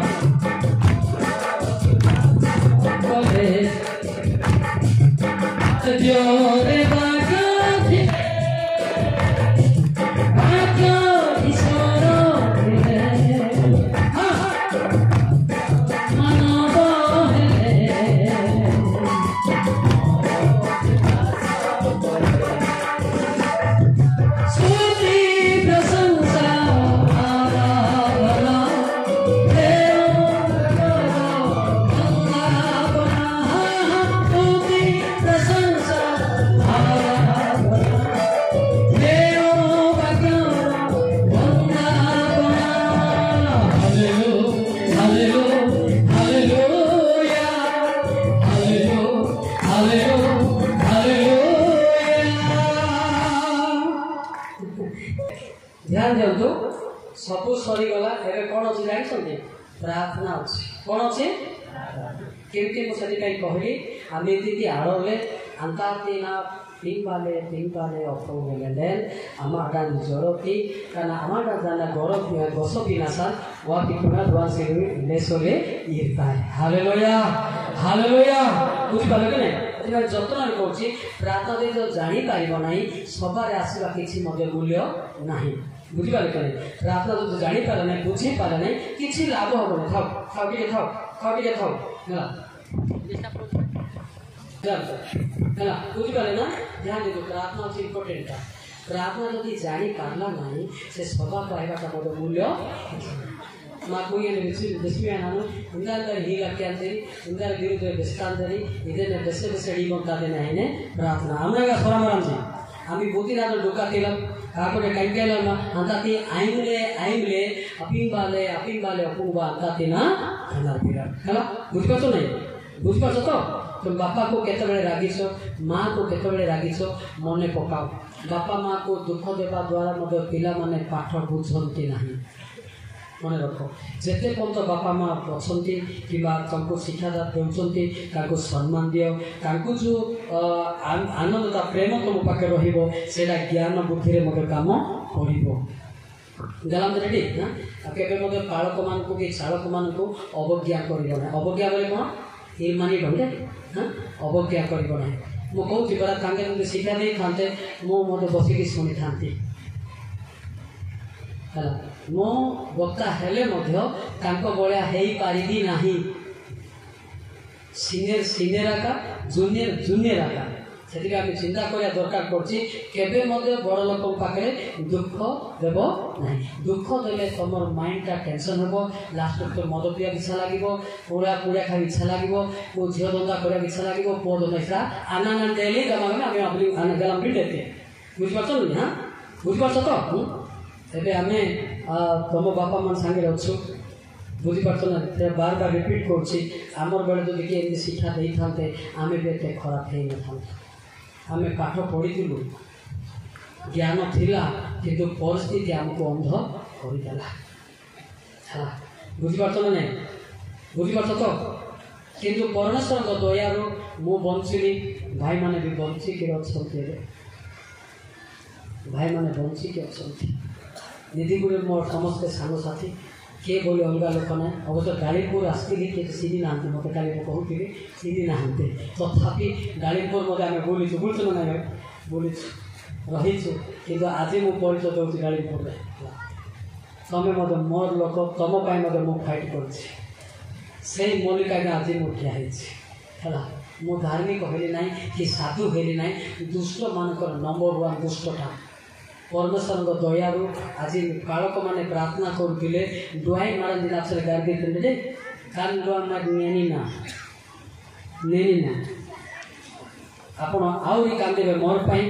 Diore bagati Bagyo isoro ha manobo Suti prasansa aravana ध्यान दिंतु सब सरीगला एवं कौन अच्छे जानते प्रार्थना अच्छे कौन अच्छे केमती मुझे कहली Amiti Arole, Antatina, Pimpale of Fogelen, Amadan Joroki, and Amada Zana Gorok, Gosopinasa, what you cannot once in Lesole, Irtai. Hallelujah! Hallelujah! Which Palagane? যত্ন করছি প্রার্থনা যে জানি পারিব নাই সবার আসিবা কিছু মধ্যে মূল্য নাই বুঝিপারে কেন প্রার্থনা যদি জানি পারে নাই বুঝি পারে নাই কিছু লাভ হবে না থাক খাওয়াকে থাক খাওয়াকে থাক হ্যাঁ হ্যাঁ বুঝিপারে না ধ্যান দিও প্রার্থনা হচ্ছে ইম্পর্টেন্টটা প্রার্থনা যদি জানি পারলা নাই সে সভা পাইবাটা মধ্যে মূল্য మాకు ಬೆಸ್ಮಿಯಾನು ಇಂದಾರ ಹೀಗಾಕೆ ಅಂತೇಳಿ ಇಂದಾರ ವಿರುದ್ಧ ಬೆಸ್ತ ಅಂತೇಳಿ ಇದನ್ನ ಬೆಸ ಹಿಡಿಕೊಂತಾದೇನೆ ಆಯ್ನೆ ಪ್ರಾರ್ಥನಾ ಆಮ್ರಾಗ ಸ್ವರಮರಾಮ್ಜಿ আমি বুদ্ধিরাজ ঢোকা দিলাম তারপরে কাইকে এলাম আন্তাতি আইমলে আপিংবালে অপুংবা আন্তাতি না খানার বিরাট খেলা বুঝিপারছো নাই বুঝিপারছো তো তুমি বাপাকে কেতବେଳେ রাগিছ মাকে কেতବେଳେ রাগিছ মনে পকাও বাপা মাকে দুঃখ দেবা দ্বারা ମଧ୍ୟ ପିଲାମାନେ ପାଠ ବୁଝନ୍ତି ନାହିଁ মনে রখ যেতে পর্যন্ত বাপা মা অଛନ୍ତି কিংবা তাଙ୍କୁ ଶିକ୍ଷାଦାନ ଦେଉଛନ୍ତି ତାଙ୍କୁ ସମ୍ମାନ ଦିଅ ତାଙ୍କୁ ଯେଉଁ ଆନନ୍ଦତା ପ୍ରେମ ତୁମ ପାଖରେ ରହିବ ସେଇଟା ଜ୍ଞାନ ବୁଦ୍ଧିରେ ମଧ୍ୟ କାମ କରିବ ଜାଣିଲ ରେଡ଼ି ନା କେବେ ମଧ୍ୟ ପାଳକମାନଙ୍କୁ କି ଚାଳକମାନଙ୍କୁ ଅବଜ୍ଞା କରିବ ନାହିଁ ଅବଜ୍ଞା ବୋଲେ କ'ଣ ଏମାନେ କହିଲେ ହଁ ଅବଜ୍ଞା କରିବ ନାହିଁ ମୁଁ କହୁଛି ପରା ତାଙ୍କେ ଯଦି ଶିକ୍ଷା ଦେଇଥାନ୍ତେ ମୁଁ ମଧ୍ୟ ବସିକି ଶୁଣିଥାନ୍ତି ହେଲା ମୁଁ ବକ୍ତା ହେଲେ ମଧ୍ୟ ତାଙ୍କ ଭଳିଆ ହେଇପାରିବି ନାହିଁ ସିନିୟର ଆକା ଜୁନିୟର ଆକା ସେଥିପାଇଁ ଆମେ ଚିନ୍ତା କରିବା ଦରକାର ପଡ଼ୁଛି କେବେ ମଧ୍ୟ ବଡ଼ ଲୋକଙ୍କ ପାଖରେ ଦୁଃଖ ଦେବ ନାହିଁ ଦୁଃଖ ଦେଲେ ତୁମର ମାଇଣ୍ଡଟା ଟେନସନ୍ ହେବ ଲାଷ୍ଟକୁ ମଦ ପିଇବାକୁ ଇଚ୍ଛା ଲାଗିବ ପୁଡ଼ା ଖାଇବା ଇଚ୍ଛା ଲାଗିବ କେଉଁ ଝିଅ ଧନ୍ଦା କରିବାକୁ ଇଚ୍ଛା ଲାଗିବ ପୁଅ ଧନ୍ଦା ଇଚ୍ଛା ଆନା ଡେଲି ଆମେ ଗଲାମ ବି ଡେତେ ବୁଝିପାରୁଛନ୍ତି ହଁ ବୁଝିପାରୁଛ ତ ଏବେ ଆମେ ତୁମ ବାପା ମା ସାଙ୍ଗରେ ଅଛୁ ବୁଝିପାରୁଛ ନା ବାର ରିପିଟ୍ କରୁଛି ଆମର ବେଳେ ଯଦି କିଏ ଏମିତି ଶିକ୍ଷା ଦେଇଥାନ୍ତେ ଆମେ ବି ଏତେ ଖରାପ ହେଇନଥାନ୍ତେ ଆମେ ପାଠ ପଢ଼ିଥିଲୁ ଜ୍ଞାନ ଥିଲା କିନ୍ତୁ ପରିସ୍ଥିତି ଆମକୁ ଅନ୍ଧ କରିଦେଲା ହେଲା ବୁଝିପାରୁଛ ନା ନାଇଁ ବୁଝିପାରୁଛ ତ କିନ୍ତୁ ପରମେଶ୍ୱରଙ୍କ ଦୟାରୁ ମୁଁ ବଞ୍ଚିଲି ଭାଇମାନେ ବି ବଞ୍ଚିକି ଅଛନ୍ତି ଏବେ ଭାଇମାନେ ବଞ୍ଚିକି ଅଛନ୍ତି ନିଧିଗୁଡ଼ି ମୋର ସମସ୍ତେ ସାଙ୍ଗସାଥି କିଏ ବୋଲି ଅଲଗା ଲୋକ ନାହିଁ ଅବଶ୍ୟ ଗାଳିପୁର ଆସିଥିଲି କିଏ ଚିହ୍ନି ନାହାନ୍ତି ମୋତେ କାଲି ମୁଁ କହୁଥିଲି ଚିହ୍ନି ନାହାନ୍ତି ତଥାପି ଗାଳିପୁର ମଧ୍ୟ ଆମେ ବୁଲିଛୁ ବୁଲିଛୁ ନା ନାହିଁ ବୁଲିଛୁ ରହିଛୁ କିନ୍ତୁ ଆଜି ମୁଁ ପରିଚୟ ଦେଉଛି ଗାଳିପୁରରେ ତମେ ମଧ୍ୟ ମୋର ଲୋକ ତମ ପାଇଁ ମଧ୍ୟ ମୁଁ ଫାଇଟ୍ କରୁଛି ସେଇ ମଲ୍ଲିକାରେ ଆଜି ମୁଁ ଠିଆ ହେଇଛି ହେଲା ମୁଁ ଧାର୍ମିକ ହେଲି ନାହିଁ କି ସାଧୁ ହେଲି ନାହିଁ ଦୁଷ୍ଟମାନଙ୍କର ନମ୍ବର 1 ଦୁଷ୍ଟଟା ପରମେଶ୍ୱରଙ୍କ ଦୟାରୁ ଆଜି ବାଳକମାନେ ପ୍ରାର୍ଥନା କରୁଥିଲେ ଡୁଆଇ ମାରନ୍ତି ନାଚରେ ଗାଡ଼ି ଦେଇଥିଲେ ଯେ କାନ ଡୁଆ ନେନି ନା ଆପଣ ଆହୁରି କାନ୍ଦିବେ ମୋର ପାଇଁ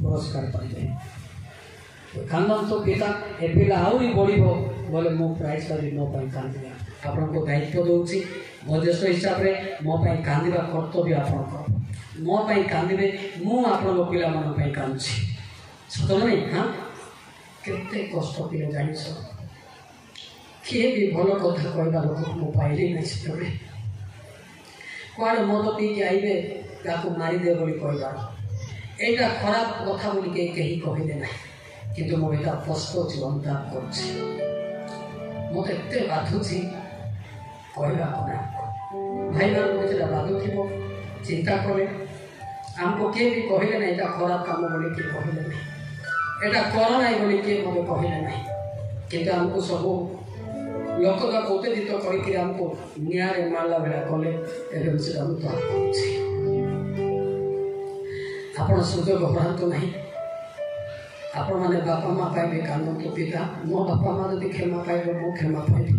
ପୁରସ୍କାର ପାଇବେ କାନ୍ଦନ୍ତୁ ପିତା ଏ ପିଲା ଆହୁରି ବଢ଼ିବ ବୋଲେ ମୁଁ ପ୍ରାଇଜ୍ ପାଇବି ମୋ ପାଇଁ କାନ୍ଦିବା ଆପଣଙ୍କୁ ଦାୟିତ୍ୱ ଦେଉଛି ବୈଦେଶ ହିସାବରେ ମୋ ପାଇଁ କାନ୍ଦିବା କର୍ତ୍ତବ୍ୟ ଆପଣଙ୍କର ମୋ ପାଇଁ କାନ୍ଦିବେ ମୁଁ ଆପଣଙ୍କ ପିଲାମାନଙ୍କ ପାଇଁ କାନ୍ଦୁଛି ସତ ନାହିଁ ହଁ କେତେ କଷ୍ଟ ପିଲା ଜାଣିଛ କିଏ ବି ଭଲ କଥା କହିବା ଲୋକକୁ ମୁଁ ପାଇଲି ନାହିଁ ସେତେବେଳେ କୁଆଡ଼େ ମଦ ପିଇକି ଆଇବେ ତାକୁ ମାରିଦେ ବୋଲି କହିବାର ଏଇଟା ଖରାପ କଥା ବୋଲି କେହି କହିଲେ ନାହିଁ କିନ୍ତୁ ମୁଁ ଏଇଟା ପସ୍ତଉଛି ଅନୁତାପ କରୁଛି ମୋତେ ଏତେ ବାଧୁଛି କହିବାକୁ ନାହିଁ ଭାଇମାନଙ୍କୁ ସେଟା ବାଧୁଥିବ ଚିନ୍ତା କରେ ଆମକୁ କିଏ ବି କହିଲେ ନାହିଁ ଏଇଟା ଖରାପ କାମ ବୋଲି କିଏ କହିଲେ ନାହିଁ ଏଇଟା କର ନାହିଁ ବୋଲି କିଏ ମୋତେ କହିଲେ ନାହିଁ କିନ୍ତୁ ଆମକୁ ସବୁ ଲୋକ ତାକୁ ଉତ୍ତେଜିତ କରିକି ଆମକୁ ନିଆଁରେ ମାରିଲା ଭଳିଆ କଲେ ଏବେ ସେଟା ମୁଁ ତ କରୁଛି ଆପଣ ସୁଯୋଗ ହରାନ୍ତୁ ନାହିଁ ଆପଣମାନେ ବାପା ମା ପାଇବେ କାନ୍ଦନ୍ତୁ ପିତା ମୋ ବାପା ମା ଯଦି କ୍ଷମା ପାଇବ ମୁଁ କ୍ଷମା ପାଇବି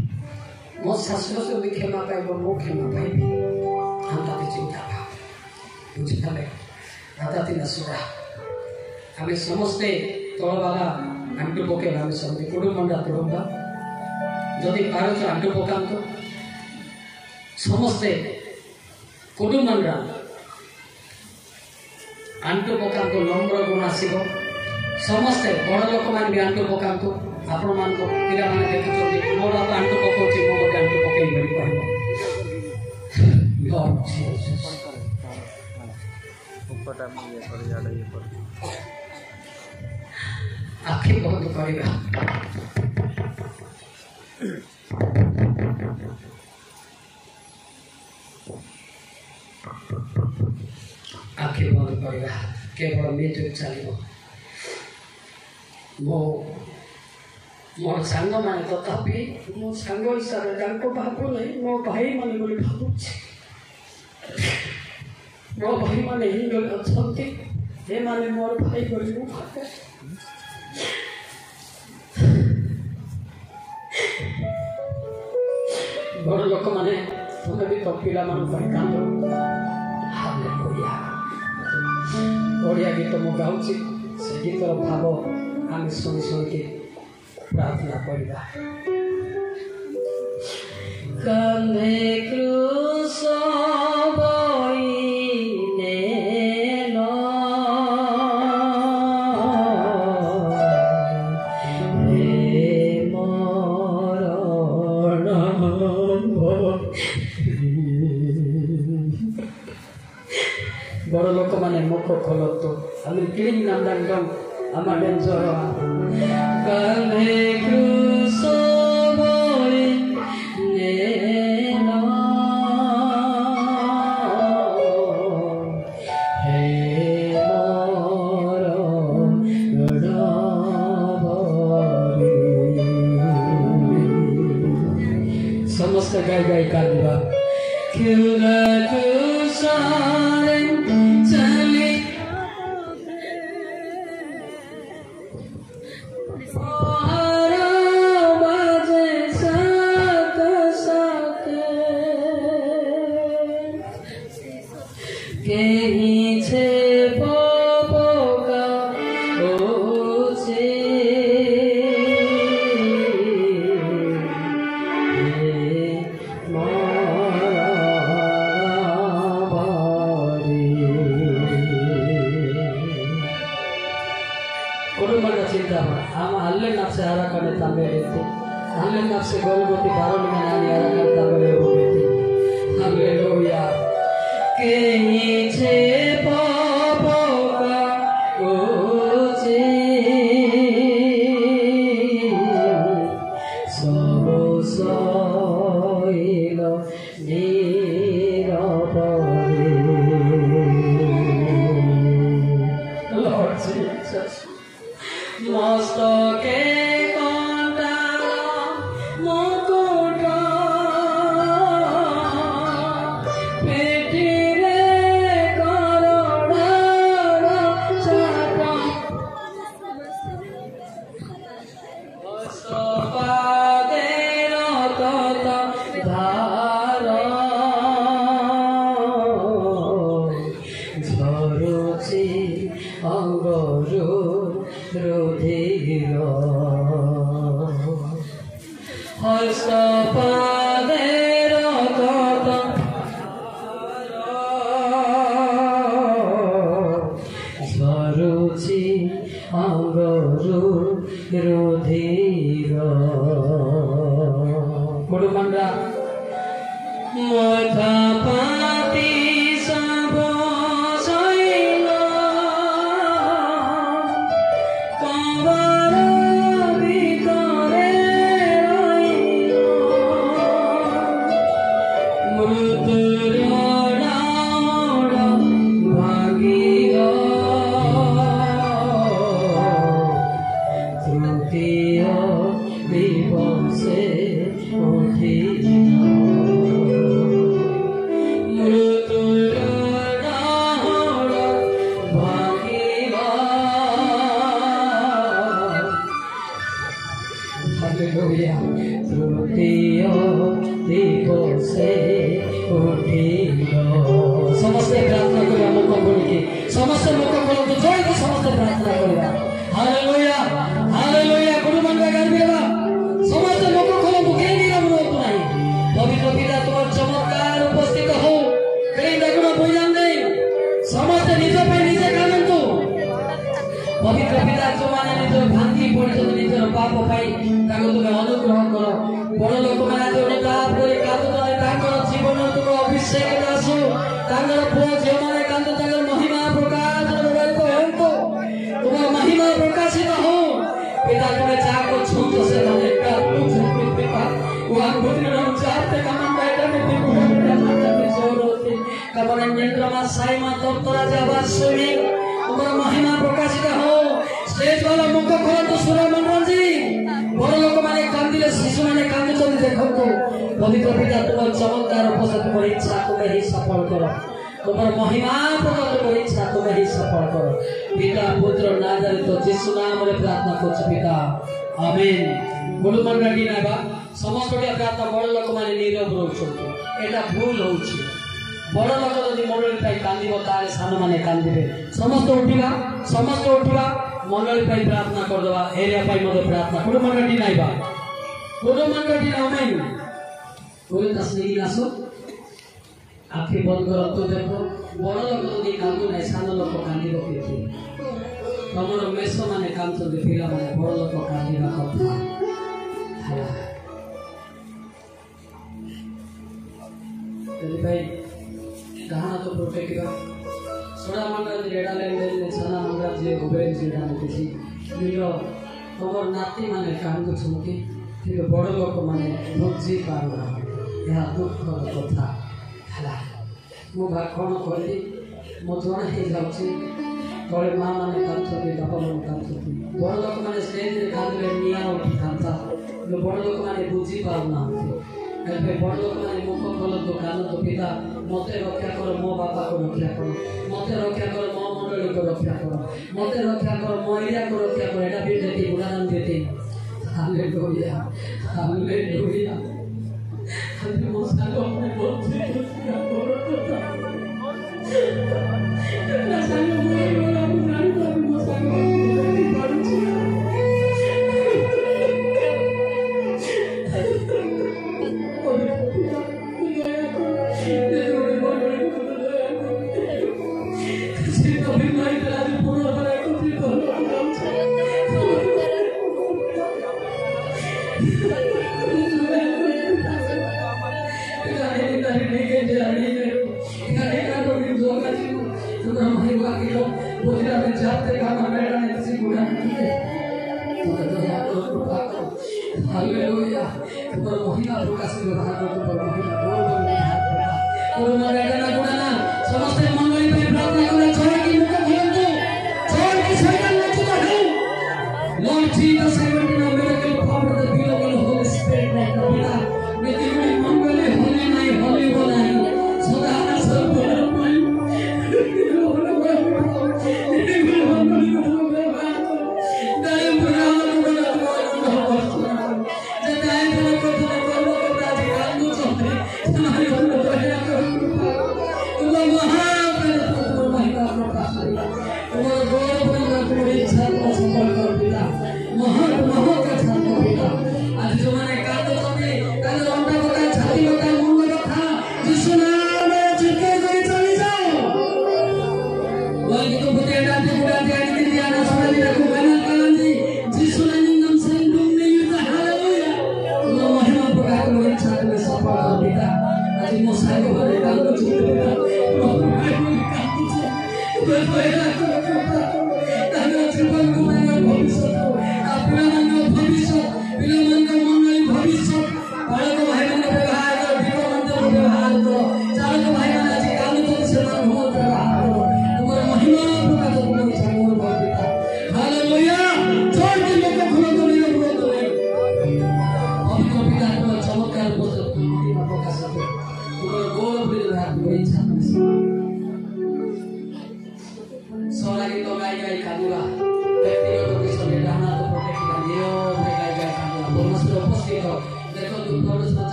ମୋ ଶାଶୁ ଯଦି କ୍ଷମା ପାଇବ ମୁଁ କ୍ଷମା ପାଇବି ଆନ୍ତାତି ଚିନ୍ତା ବୁଝିପାରିଲେ ରାତାତି ନାସୁରା ଆମେ ସମସ୍ତେ ତଳବାଲା ଆଣ୍ଟୁ ପକେଇବା ଆମେ ସମସ୍ତେ କୁଡ଼ୁମଣ୍ଡା ତୋଡ଼ୁମ୍ବା ଯଦି ପାରୁଛ ଆଣ୍ଟୁ ପକାନ୍ତୁ ସମସ୍ତେ କୁଡ଼ୁମଣ୍ଡା ଆଣ୍ଟୁ ପକାନ୍ତୁ ନମ୍ର ଗୁଣ ଆସିବ ସମସ୍ତେ ବଡ଼ ଲୋକମାନେ ବି ଆଣ୍ଟୁ ପକାନ୍ତୁ ଆପଣମାନଙ୍କ ପିଲାମାନେ ଦେଖୁଛନ୍ତି ମୋ ବାପା ଆଣ୍ଟୁ ପକାଉଛି ମୋ ଗୋଟେ ଆଣ୍ଟୁ ପକେଇ ବୋଲି କହିବ दीपटा ये कर याड ये कर आखि बंद करवा आखि बंद करवा केवल म्यूजिक चलो मोर सांग मान तथापि मो सांग हिसाब से भावु नहीं मो भाई मान बोली भावुँ मो भाई मैंने ही अच्छा हे माने मोर भाई बोली भावे बड़ लोक मैंने तुम्हें भी तो पिला मान कांद ओडिया गीत मु गाँची से गीतर भाव आम शुणी शुणिकी प्रार्थना करवा कंधे क्रूस बड़ लोक मैंने मुख खोल तो आम क्लीन नाम आम डेंजर कंधे क्रूस समस्त गाय गाय कांदवा क्यों चली बाजे साथ साथ कहीं से से गोलगोती बारों में नानी आरा करता बले हो बेटी हालेलुया के छे पापो का ओचे सबो सोइलो नीरबरे लॉर्ड जीसस मस्तके जीवन अभिषेक महिमा प्रकाश मा साई मा दप्तरा जाबार सुनी तुम्हारा महिमा प्रकाशित हो स्टेज वाला मुख खोलो तो सूर्य मंडल जी बड़ लोक माने कांदिले शिशु माने कांदुछन देखंतु पवित्र पिता तुम्हार चमत्कार उपस्थित कर इच्छा तुम्हें ही सफल करो तुम्हार महिमा प्रकट कर इच्छा तुम्हें ही सफल करो पिता पुत्र नाजरित यीशु नाम रे प्रार्थना करछ पिता आमेन गुरु मंडली नाबा समस्त प्रार्थना बड़ लोक माने नीरव रहउछंती एटा भूल होउछि बड़ लोक जदि मंडली पाई कांदिबो ताले सान माने कांदिबे समस्त उठिबा मंडली पाई प्रार्थना करदबा एरिया पाई मते प्रार्थना गुरु मंडली नाइबा गुरु मंडली आमेन कोई तस्नी आसो आखि बंद करो तो देखो बड़ लोक जदि कांदु नै सान लोक कांदिबो केति तमर मेष माने कांदु दे पिला माने बड़ लोक कांदिबा कथा तेरे भाई कहां तो प्रोटेक्टिवा सोडा मंडल रेडा लेन छना मंडल जे गोबरे जेडा नथि मिलो तमर नाती माने कांदु छुके फिर बड़ लोक माने बुझी पारना यह दुख कथा हला मो भाखण करली मो जण हे जाउछि तळे मां माने कांदुथि बापा माने कांदुथि बड़ लोक माने स्टेज रे कांदले निया उठी कांता बड़ लोक माने बुझी पारना एबे बड़ लोक माने मुख खोलो तो कान तो पिता मते रक्षा करो मो बापा को रक्षा करो मते रक्षा करो मो मंडली को रक्षा करो मते रक्षा करो मो एरिया को रक्षा करो एटा भी देती गुणान देती हालेलुया हालेलुया हम मोसालो अपने बहुत रक्षा करो ना सालो मोरे वाला नारी को मोसालो नहीं पड़ुछि हालेलुया तुम्हारा महिमा प्रकाश व्यवहार को तुम्हारा महिमा और मरेगा गुणाना समस्त मंगली पे प्रार्थना करे छोड़ की मुख खोलते छोड़ की शैतान नचता है Lord Jesus I want to miracle power the belong of Holy Spirit right now पिता मेरी गुणी मंगली होली नहीं होली बनाई सदा सब बोल पाई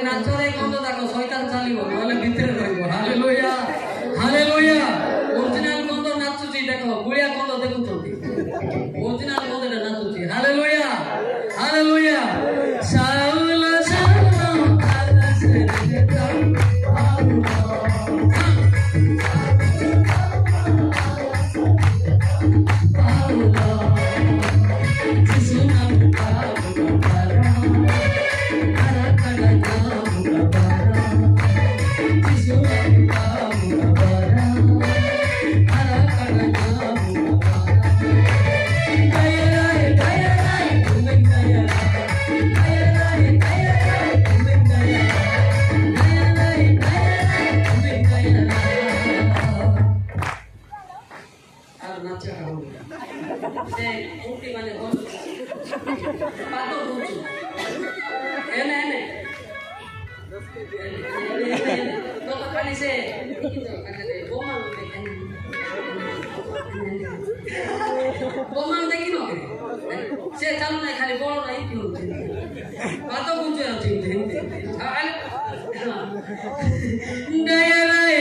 नाचरे गंध देखो शैतान तो खाली से बोमा देखी नो से चालू नहीं खाली बोलो नहीं क्यों बातों कुछ अच्छी दया रे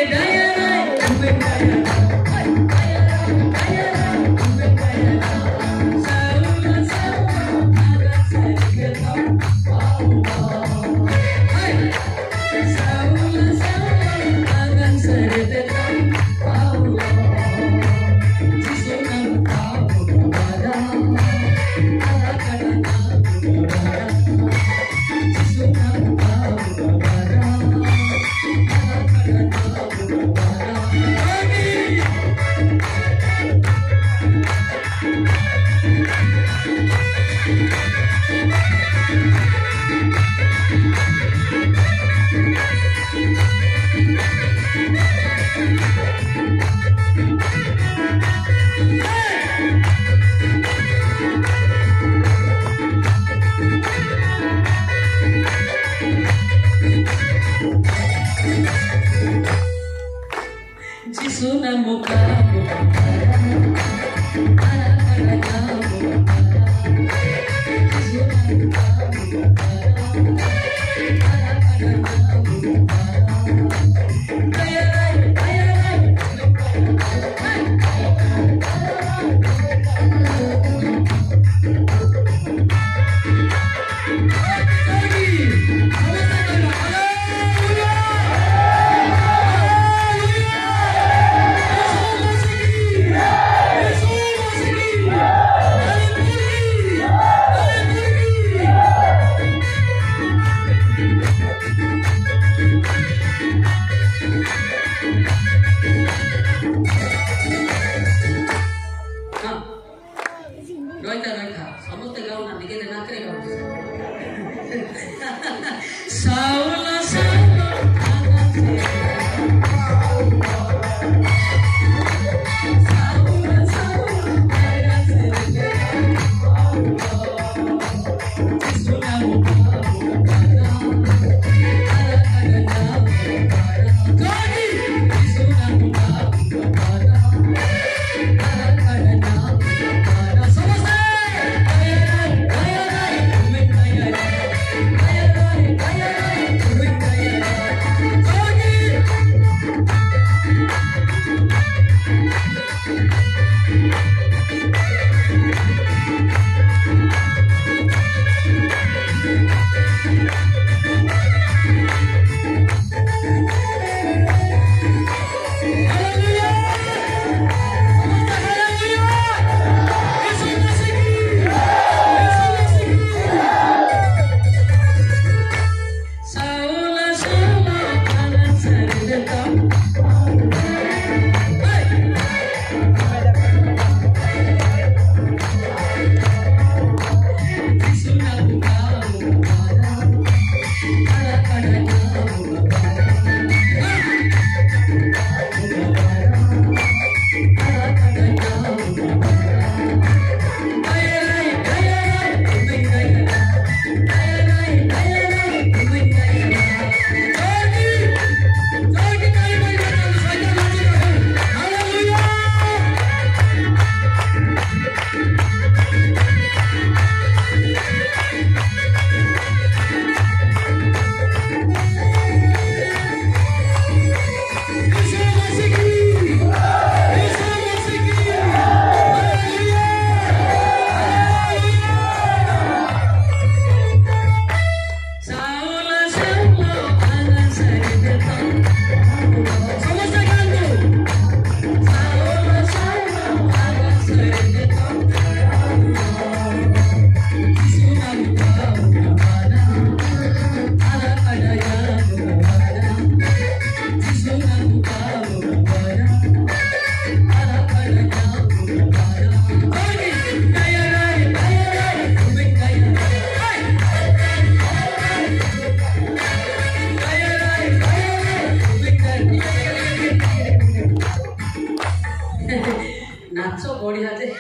बढिया चाहिँ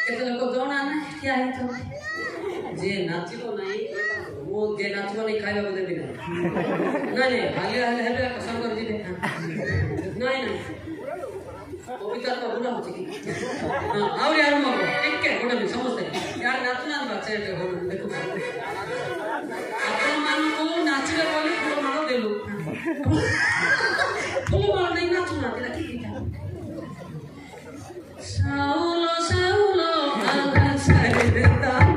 केटा लोक जौना ना क्या है तो जे नाचिलो नहीं वो जे नाचवा नहीं खाइबा को देबी ना नहीं हाले हाले हेबे पसंद कर जिबे नहीं कविता तो बुरा होची की हां और यार मो ठीक है गोटे समझते यार नाचना बाचे देखो अपन मान को नाचले बोले फूल मारो देलु फूल मारो नहीं नाचना तेरा की Saulo Saulo akan saya datang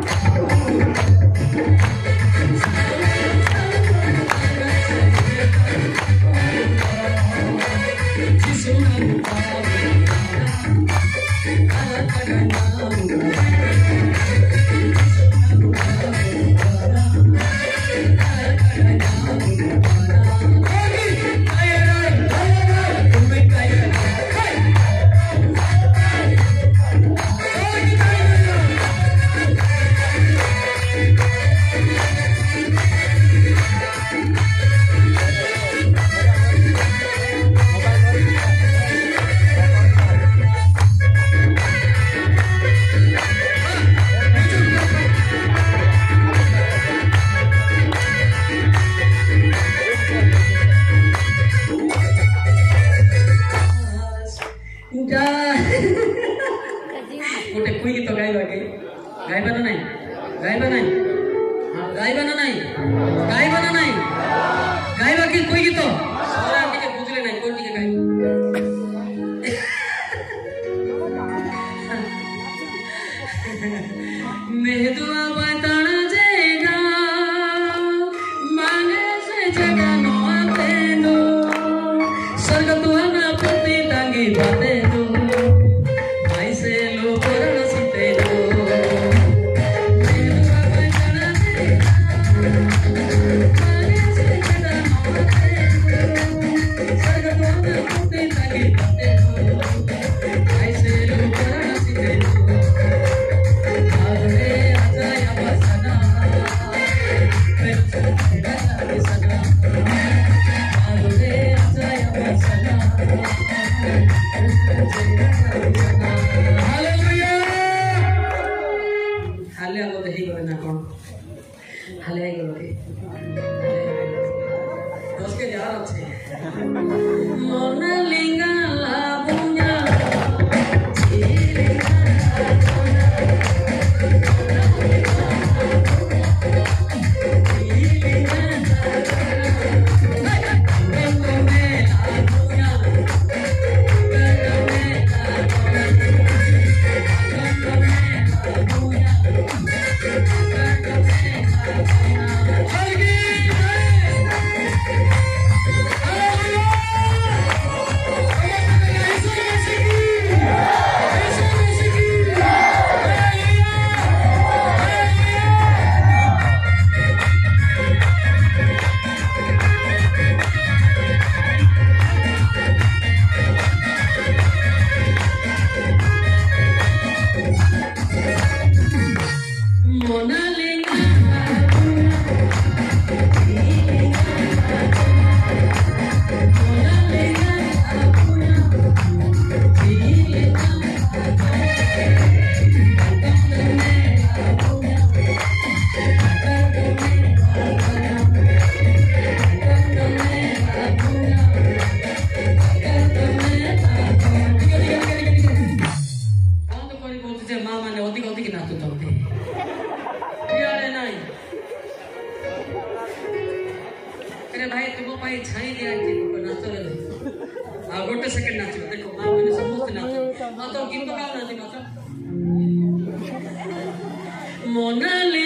Mona Lisa